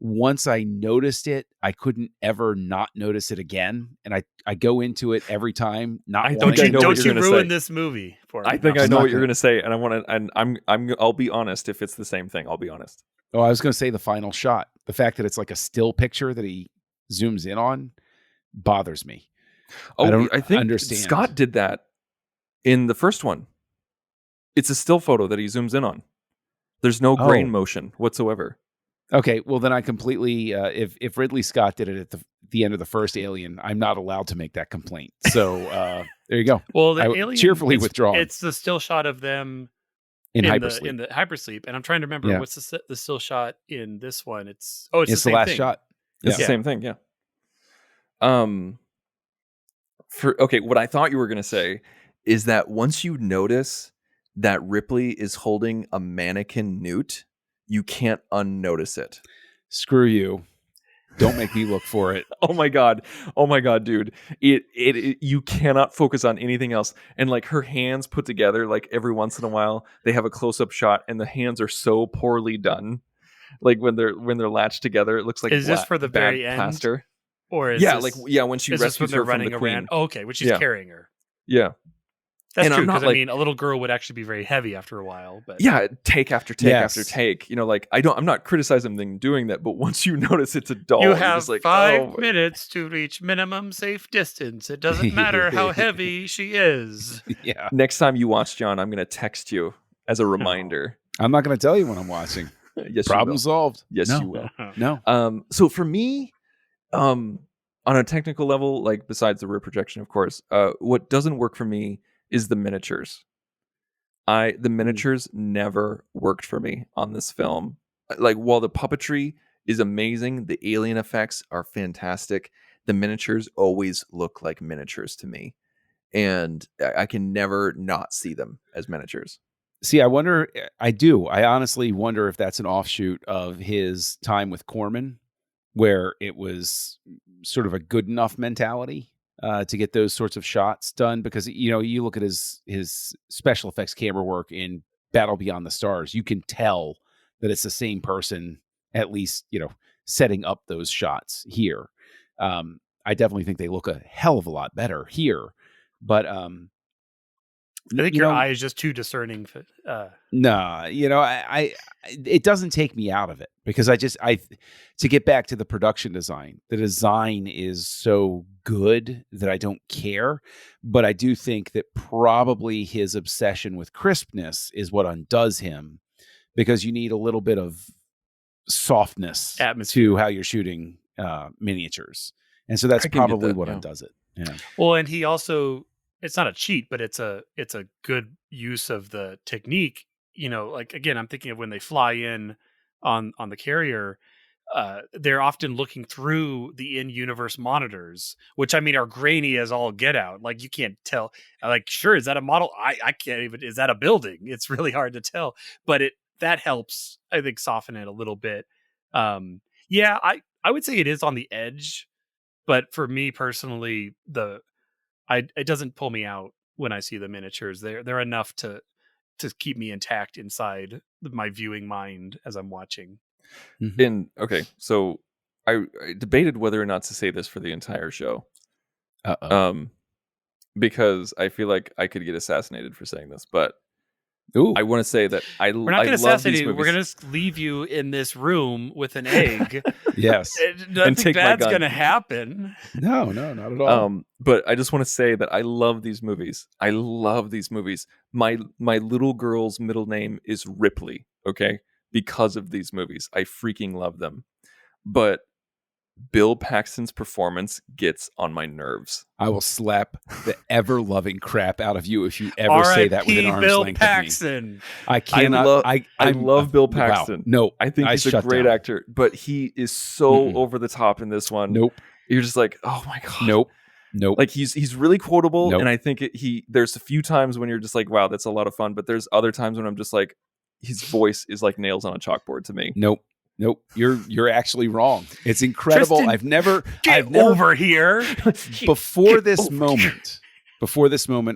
once I noticed it, I couldn't ever not notice it again, and I go into it every time. Don't you ruin this movie for me. I think I know what you're going to say, and I want to. And I'll be honest. If it's the same thing, I'll be honest. Oh, I was going to say the final shot. The fact that it's like a still picture that he zooms in on bothers me. I think understand. Scott did that in the first one. It's a still photo that he zooms in on. There's no grain motion whatsoever. Okay, well then I completely. If Ridley Scott did it at the end of the first Alien, I'm not allowed to make that complaint. So there you go. Well, the Alien cheerfully withdrawn. It's the still shot of them in hypersleep. In the hypersleep, and I'm trying to remember what's the still shot in this one. It's the same last thing. Shot. It's the same thing. Yeah. What I thought you were going to say is that once you notice that Ripley is holding a mannequin newt, you can't unnotice it. Screw you. Don't make me look for it. Oh my god, dude! It you cannot focus on anything else. And like her hands put together, like every once in a while, they have a close up shot, and the hands are so poorly done. Like when they're latched together, it looks like this for the very end, pastor? Or is when she rescues her running from the queen. around? Oh, okay, when she's carrying her. Yeah. That's And true, I'm not because like, I mean, a little girl would actually be very heavy after a while. But yeah, take after take after Yes. take. You know, like I'm not criticizing them doing that, but once you notice it's a doll, you you're have just like, 5 minutes to reach minimum safe distance. It doesn't matter how heavy she is. Yeah. Next time you watch John, I'm gonna text you as a reminder. I'm not going to tell you when I'm watching. Yes, Problem you will. solved. Yes, No. you will. No. So for me, on a technical level, like besides the rear projection, of course, what doesn't work for me is the miniatures. The miniatures never worked for me on this film. Like, while the puppetry is amazing, the alien effects are fantastic, the miniatures always look like miniatures to me. And I can never not see them as miniatures. See, I honestly wonder if that's an offshoot of his time with Corman, where it was sort of a good enough mentality to get those sorts of shots done. Because, you know, you look at his special effects camera work in Battle Beyond the Stars, you can tell that it's the same person, at least, you know, setting up those shots here. I definitely think they look a hell of a lot better here. But I think your eye is just too discerning. No, you know, I it doesn't take me out of it, because to get back to the production design, the design is so good that I don't care. But I do think that probably his obsession with crispness is what undoes him, because you need a little bit of softness Atmosphere to how you're shooting miniatures. And so that's probably what undoes it. Yeah. Well, and he also, it's not a cheat, but it's a good use of the technique. You know, like, again, I'm thinking of when they fly in on the carrier, they're often looking through the in-universe monitors, which, I mean, are grainy as all get out. Like, you can't tell. Like, sure, is that a model? I can't even. Is that a building? It's really hard to tell. But that helps, I think, soften it a little bit. Yeah, I would say it is on the edge, but for me personally, it doesn't pull me out when I see the miniatures. They're enough to keep me intact inside my viewing mind as I'm watching. Mm-hmm. And okay, so I debated whether or not to say this for the entire show. Because I feel like I could get assassinated for saying this, but I want to say that we're not going to assassinate you. We're going to leave you in this room with an egg. Yes. Nothing bad's going to happen. No, not at all. But I just want to say that I love these movies. I love these movies. My little girl's middle name is Ripley, okay? Because of these movies. I freaking love them. But Bill Paxton's performance gets on my nerves. I will slap the ever-loving crap out of you if you ever say that within arm's Bill length Paxton. of me. I cannot. I love Bill Paxton. Wow. No, I think he's a great actor, but he is so over the top in this one. Nope. You're just like, oh my god. Nope. Like, he's really quotable, and I think there's a few times when you're just like, wow, that's a lot of fun. But there's other times when I'm just like, his voice is like nails on a chalkboard to me. Nope. You're actually wrong. It's incredible. Tristan, I've never over here. Before this moment,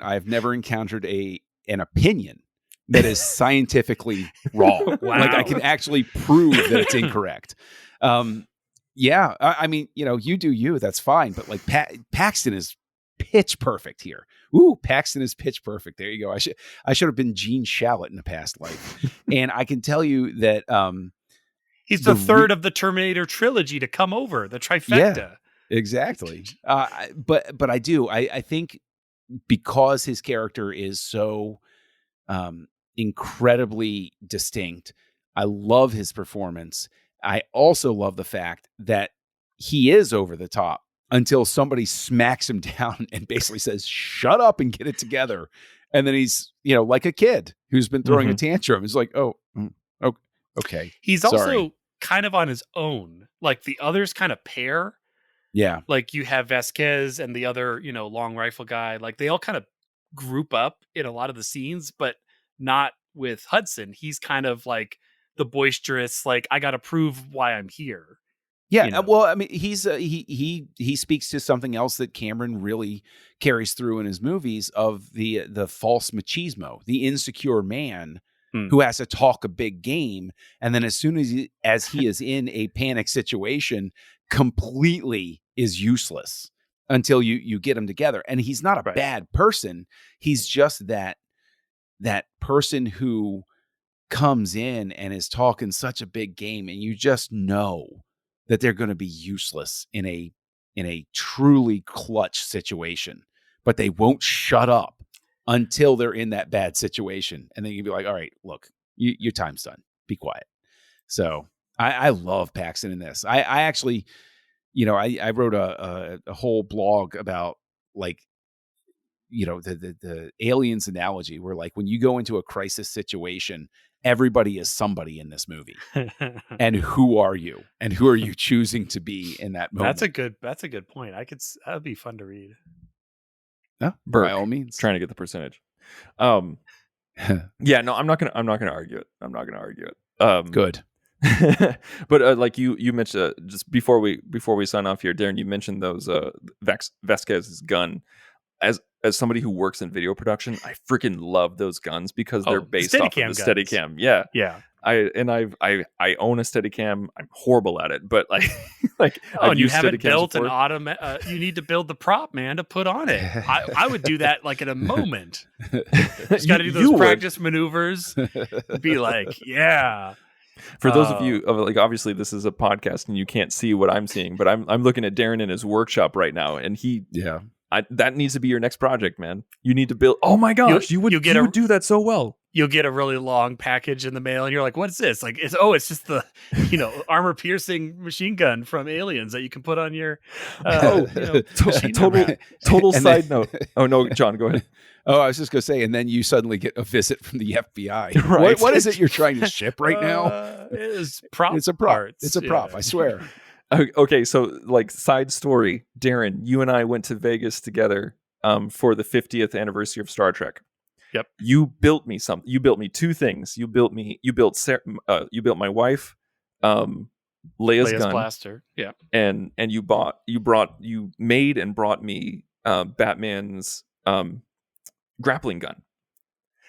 I've never encountered an opinion that is scientifically wrong. Wow. Like, I can actually prove that it's incorrect. Yeah, I mean, you know, you do you. That's fine. But like, Paxton is pitch perfect here. Ooh, Paxton is pitch perfect. There you go. I should have been Gene Shalit in a past life. And I can tell you that. He's the third of the Terminator trilogy to come over, the trifecta. Yeah, exactly. But I think because his character is so incredibly distinct, I love his performance. I also love the fact that he is over the top until somebody smacks him down and basically says, "Shut up and get it together." And then he's, you know, like a kid who's been throwing a tantrum. He's like, oh, okay. He's also kind of on his own. Like, the others kind of pair. Yeah. Like, you have Vasquez and the other, you know, long rifle guy. Like, they all kind of group up in a lot of the scenes, but not with Hudson. He's kind of like the boisterous, like, I got to prove why I'm here. Yeah, you know? Well, I mean, he's he speaks to something else that Cameron really carries through in his movies, of the false machismo, the insecure man who has to talk a big game, and then as soon as he is in a panic situation, completely is useless until you get them together. And he's not a Right. bad person. He's just that person who comes in and is talking such a big game, and you just know that they're going to be useless in a truly clutch situation, but they won't shut up until they're in that bad situation. And then you'd be like, all right, look, your time's done. Be quiet. So I love Paxton in this. I actually, I wrote a whole blog about, like, the aliens analogy, where, like, when you go into a crisis situation, everybody is somebody in this movie. And who are you? And who are you choosing to be in that moment? That's a good point. That would be fun to read. Yeah, Burke, by all means. trying to get the percentage. Yeah, no, I'm not gonna argue it. Good. But like you mentioned, just before we sign off here, Darren, you mentioned those Vasquez's gun. As somebody who works in video production, I freaking love those guns because they're based off of the Steadicam. Yeah. Yeah. I own a Steadicam. I'm horrible at it, but like and you haven't built an you need to build the prop, man, to put on it. I would do that like in a moment. Just got to do those practice maneuvers. Be like, yeah. For those of you, like, obviously this is a podcast and you can't see what I'm seeing, but I'm looking at Darren in his workshop right now, and that needs to be your next project, man. You need to build. Oh my gosh, you would do that so well. You'll get a really long package in the mail, and you're like, "What's this?" Like, it's just the armor piercing machine gun from Aliens that you can put on your. Total side note. Oh no, John, go ahead. Oh, I was just gonna say, and then you suddenly get a visit from the FBI. Right. What is it you're trying to ship right now? It's prop. It's a prop. Parts. It's a prop. I swear. Okay, so, like, side story, Darren, you and I went to Vegas together for the 50th anniversary of Star Trek. Yep. You built me something. You built me two things. You built my wife, Leia's gun blaster. Yeah. And you made and brought me Batman's grappling gun.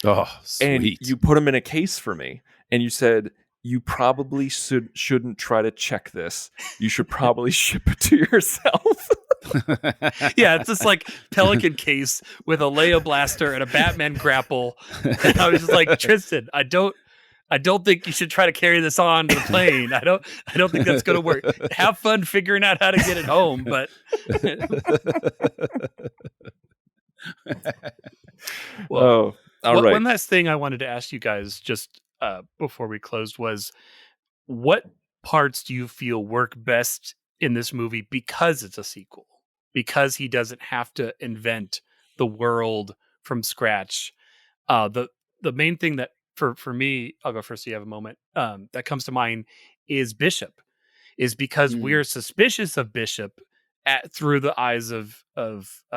Oh, sweet. And you put them in a case for me, and you said, you probably shouldn't try to check this. You should probably ship it to yourself. Yeah, it's this like Pelican case with a Leia blaster and a Batman grapple. And I was just like, Tristan, I don't think you should try to carry this on to the plane. I don't think that's going to work. Have fun figuring out how to get it home, but well, all right. One last thing I wanted to ask you guys just before we closed was, what parts do you feel work best in this movie because it's a sequel? Because he doesn't have to invent the world from scratch. The main thing that for me, I'll go first so you have a moment, that comes to mind is Bishop. Is because we're suspicious of Bishop through the eyes of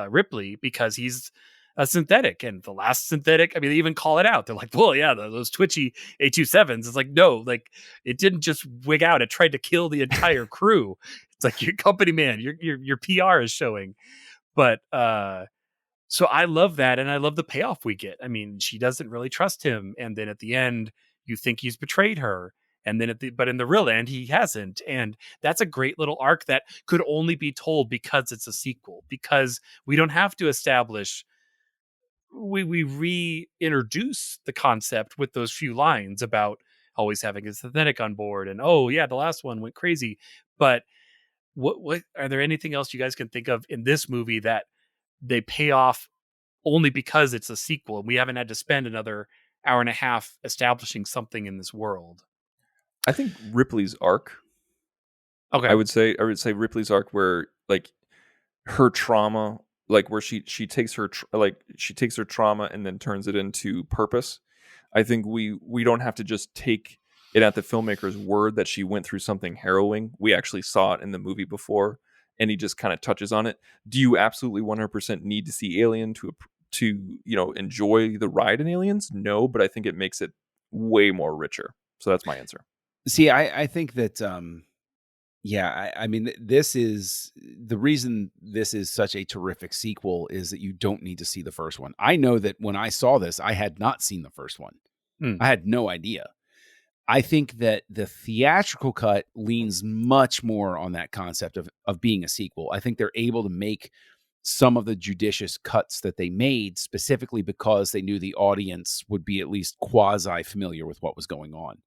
Ripley, because he's a synthetic, and the last synthetic, I mean, they even call it out. They're like, well, yeah, those twitchy A27s. It's like, no, like, it didn't just wig out. It tried to kill the entire crew. It's like, your company, man, your PR is showing. But so I love that, and I love the payoff we get. I mean, she doesn't really trust him, and then at the end, you think he's betrayed her, and then but in the real end, he hasn't. And that's a great little arc that could only be told because it's a sequel, because we don't have to establish. We reintroduce the concept with those few lines about always having a synthetic on board, and oh yeah, the last one went crazy. But what are there anything else you guys can think of in this movie that they pay off only because it's a sequel, and we haven't had to spend another hour and a half establishing something in this world? I think Ripley's arc. Okay. I would say Ripley's arc, where, like, her trauma, like, where she takes her she takes her trauma and then turns it into purpose. I think we don't have to just take it at the filmmaker's word that she went through something harrowing. We actually saw it in the movie before, and he just kind of touches on it. Do you absolutely 100% need to see Alien to enjoy the ride in Aliens? No, but I think it makes it way more richer. So that's my answer. See, I think that I mean, this is the reason this is such a terrific sequel, is that you don't need to see the first one. I know that when I saw this, I had not seen the first one. I had no idea. I think that the theatrical cut leans much more on that concept of being a sequel. I think they're able to make some of the judicious cuts that they made specifically because they knew the audience would be at least quasi familiar with what was going on.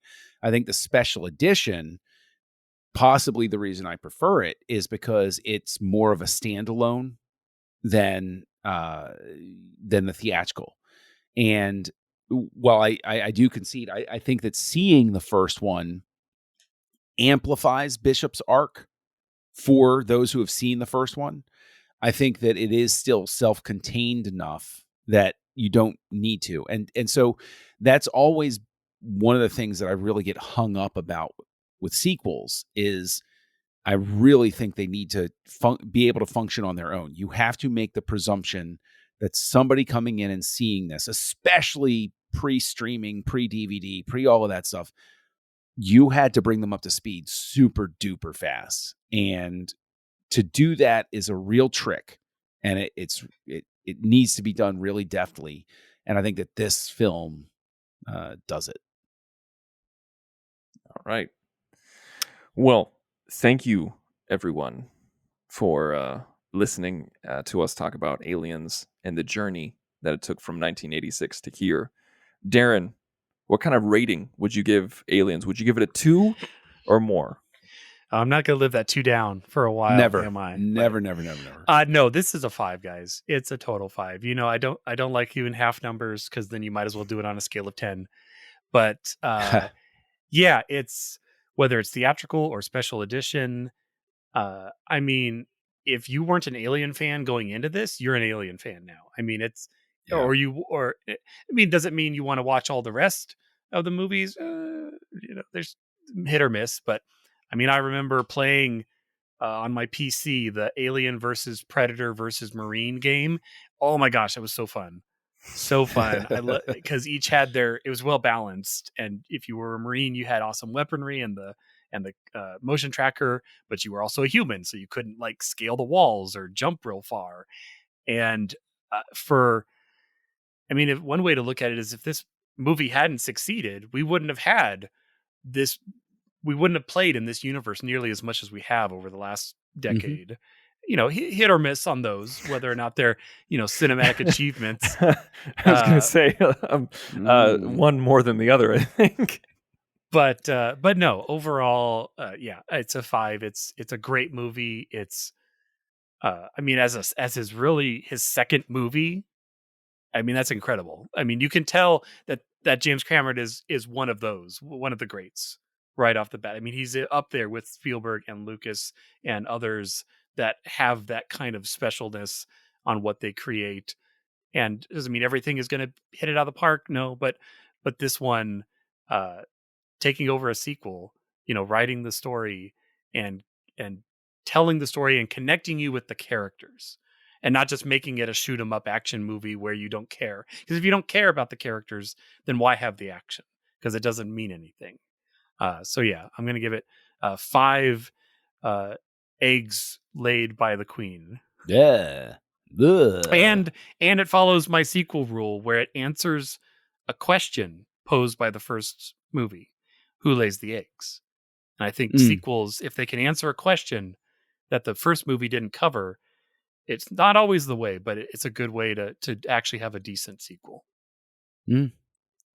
I think the special edition, possibly the reason I prefer it, is because it's more of a standalone than the theatrical. And while I do concede, I think that seeing the first one amplifies Bishop's arc for those who have seen the first one. I think that it is still self-contained enough that you don't need to. And so that's always one of the things that I really get hung up about with sequels is I really think they need to be able to function on their own. You have to make the presumption that somebody coming in and seeing this, especially pre-streaming, pre-DVD, pre all of that stuff, you had to bring them up to speed super duper fast. And to do that is a real trick. And it needs to be done really deftly. And I think that this film does it. All right. Well, thank you, everyone, for listening to us talk about Aliens and the journey that it took from 1986 to here. Darren, what kind of rating would you give Aliens? Would you give it a 2 or more? I'm not going to live that 2 down for a while. Never, am I? never. No, this is a 5, guys. It's a total 5. You know, I don't like even half numbers because then you might as well do it on a scale of 10. But yeah, it's whether it's theatrical or special edition. I mean, if you weren't an Alien fan going into this, you're an Alien fan now. I mean, does it mean you want to watch all the rest of the movies? There's hit or miss, but I mean, I remember playing on my PC the Alien versus Predator versus Marine game. Oh my gosh, that was so fun. So fun. Because each had it was well balanced. And if you were a Marine, you had awesome weaponry and the motion tracker, but you were also a human. So you couldn't like scale the walls or jump real far. And if one way to look at it is if this movie hadn't succeeded, we wouldn't have had this. We wouldn't have played in this universe nearly as much as we have over the last decade. Mm-hmm. Hit or miss on those, whether or not they're, cinematic achievements. I was going to say one more than the other, I think. But no, overall, it's a 5. It's a great movie. It's, as his second movie, I mean, that's incredible. I mean, you can tell that James Cameron is one of the greats. Right off the bat. I mean, he's up there with Spielberg and Lucas and others that have that kind of specialness on what they create. And doesn't mean everything is going to hit it out of the park. No, but this one, taking over a sequel, writing the story and telling the story and connecting you with the characters and not just making it a shoot 'em up action movie where you don't care. Because if you don't care about the characters, then why have the action? Because it doesn't mean anything. So yeah, I'm going to give it 5 eggs laid by the queen. Yeah. Ugh. And it follows my sequel rule where it answers a question posed by the first movie. Who lays the eggs? And I think sequels, if they can answer a question that the first movie didn't cover, it's not always the way, but it's a good way to actually have a decent sequel. All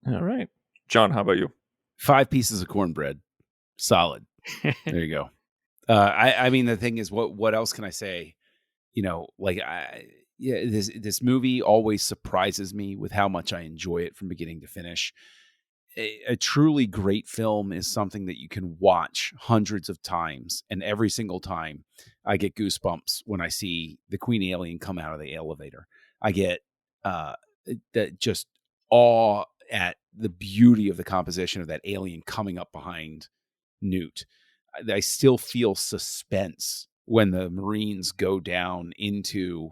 right. John, how about you? 5 pieces of cornbread. Solid. There you go. I mean, the thing is, what else can I say? This movie always surprises me with how much I enjoy it from beginning to finish. A truly great film is something that you can watch hundreds of times, and every single time I get goosebumps when I see the Queen Alien come out of the elevator. I get that just awe at the beauty of the composition of that alien coming up behind Newt. I still feel suspense when the Marines go down into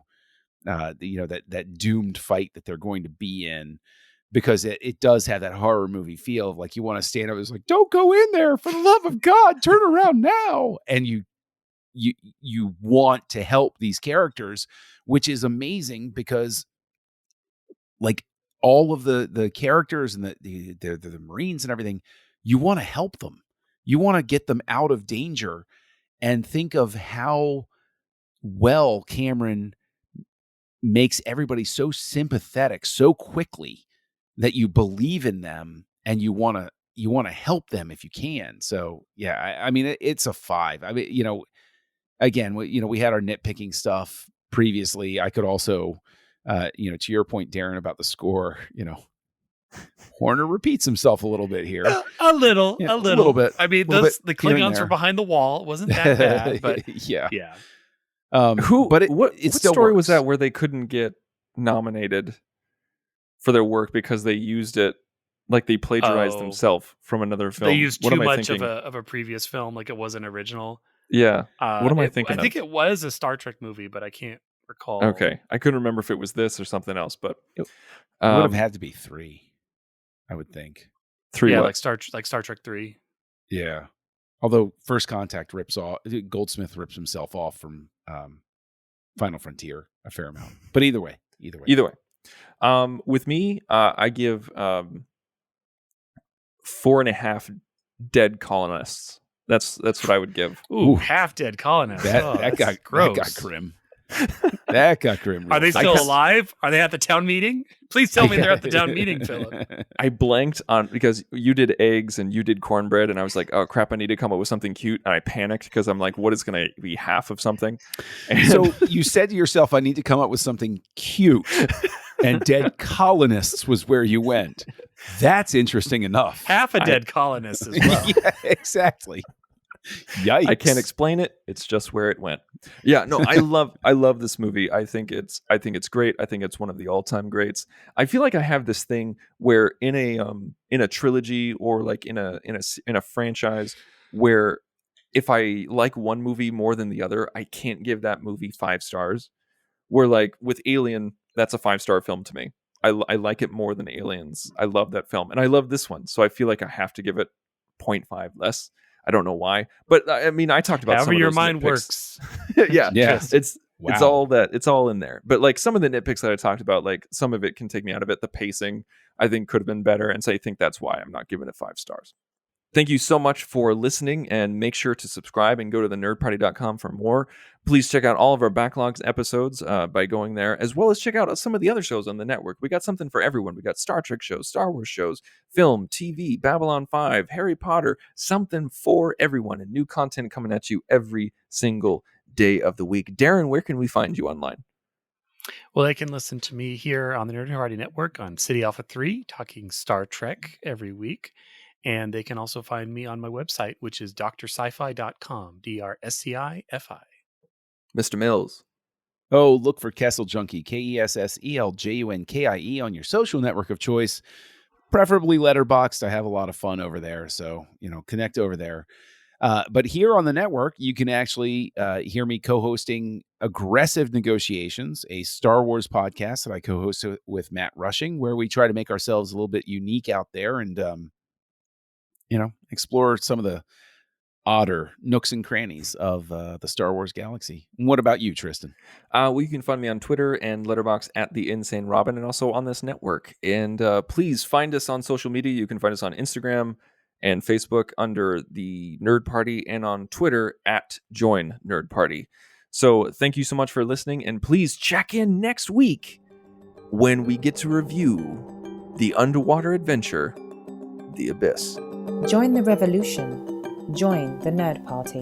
that doomed fight that they're going to be in, because it does have that horror movie feel of like you want to stand up. It's like, don't go in there, for the love of God, turn around now. And you want to help these characters, which is amazing because like all of the characters and the Marines and everything, you want to help them. You want to get them out of danger, and think of how well Cameron makes everybody so sympathetic so quickly that you believe in them and you want to help them if you can. So yeah, I mean, it's a 5. I mean, again, we had our nitpicking stuff previously. I could also, to your point, Darren, about the score, Horner repeats himself a little bit here. A little bit. I mean, the Klingons were behind the wall. It wasn't that bad, but yeah. What still story works. was that where they couldn't get nominated for their work because they used it like they plagiarized themselves from another film? They used too much of a previous film, like it wasn't original. Yeah. What am I thinking? I think it was a Star Trek movie, but I can't recall. Okay, I couldn't remember if it was this or something else, but it would have had to be 3. I would think 3. Yeah, what? like Star Trek 3. Yeah. Although First Contact Goldsmith rips himself off from Final Frontier a fair amount. But either way. With me, I give 4.5 dead colonists. That's what I would give. Ooh, half dead colonists. That got gross. That got grim. That got grim. Are they still alive? Are they at the town meeting? Please tell me they're at the town meeting, Philip. I blanked on because you did eggs and you did cornbread, and I was like, oh crap, I need to come up with something cute. And I panicked because I'm like, what is going to be half of something? And so you said to yourself, I need to come up with something cute. And dead colonists was where you went. That's interesting enough. Half a dead colonist as well. Yeah, exactly. Yikes. I can't explain it. It's just where it went. Yeah, no, I love this movie. I think it's great. I think it's one of the all-time greats. I feel like I have this thing where in a trilogy or like in a franchise where if I like one movie more than the other, I can't give that movie 5 stars. Where like with Alien, that's a 5-star film to me. I like it more than Aliens. I love that film and I love this one. So I feel like I have to give it 0.5 less. I don't know why, but I mean, I talked about however some of your those mind nitpicks. works. yeah. It's Wow. it's all in there. But like some of the nitpicks that I talked about, like some of it can take me out of it. The pacing, I think, could have been better, and so I think that's why I'm not giving it 5 stars. Thank you so much for listening, and make sure to subscribe and go to thenerdparty.com for more. Please check out all of our backlogs episodes by going there, as well as check out some of the other shows on the network. We got something for everyone. We got Star Trek shows, Star Wars shows, film, TV, Babylon 5, Harry Potter, something for everyone, and new content coming at you every single day of the week. Darren, where can we find you online? Well, they can listen to me here on the Nerd Party Network on City Alpha 3, talking Star Trek every week. And they can also find me on my website, which is drsci-fi.com, DRSCIFI. Mr. Mills. Oh, look for Kessel Junkie, KESSELJUNKIE on your social network of choice, preferably Letterboxd. I have a lot of fun over there, so connect over there. But here on the network, you can actually hear me co-hosting Aggressive Negotiations, a Star Wars podcast that I co-host with Matt Rushing, where we try to make ourselves a little bit unique out there and explore some of the odder nooks and crannies of the Star Wars galaxy. And what about you, Tristan? Well, you can find me on Twitter and Letterboxd at The Insane Robin, and also on this network. And please find us on social media. You can find us on Instagram and Facebook under The Nerd Party, and on Twitter at Join Nerd Party. So thank you so much for listening, and please check in next week when we get to review the underwater adventure, The Abyss. Join the revolution. Join the Nerd Party.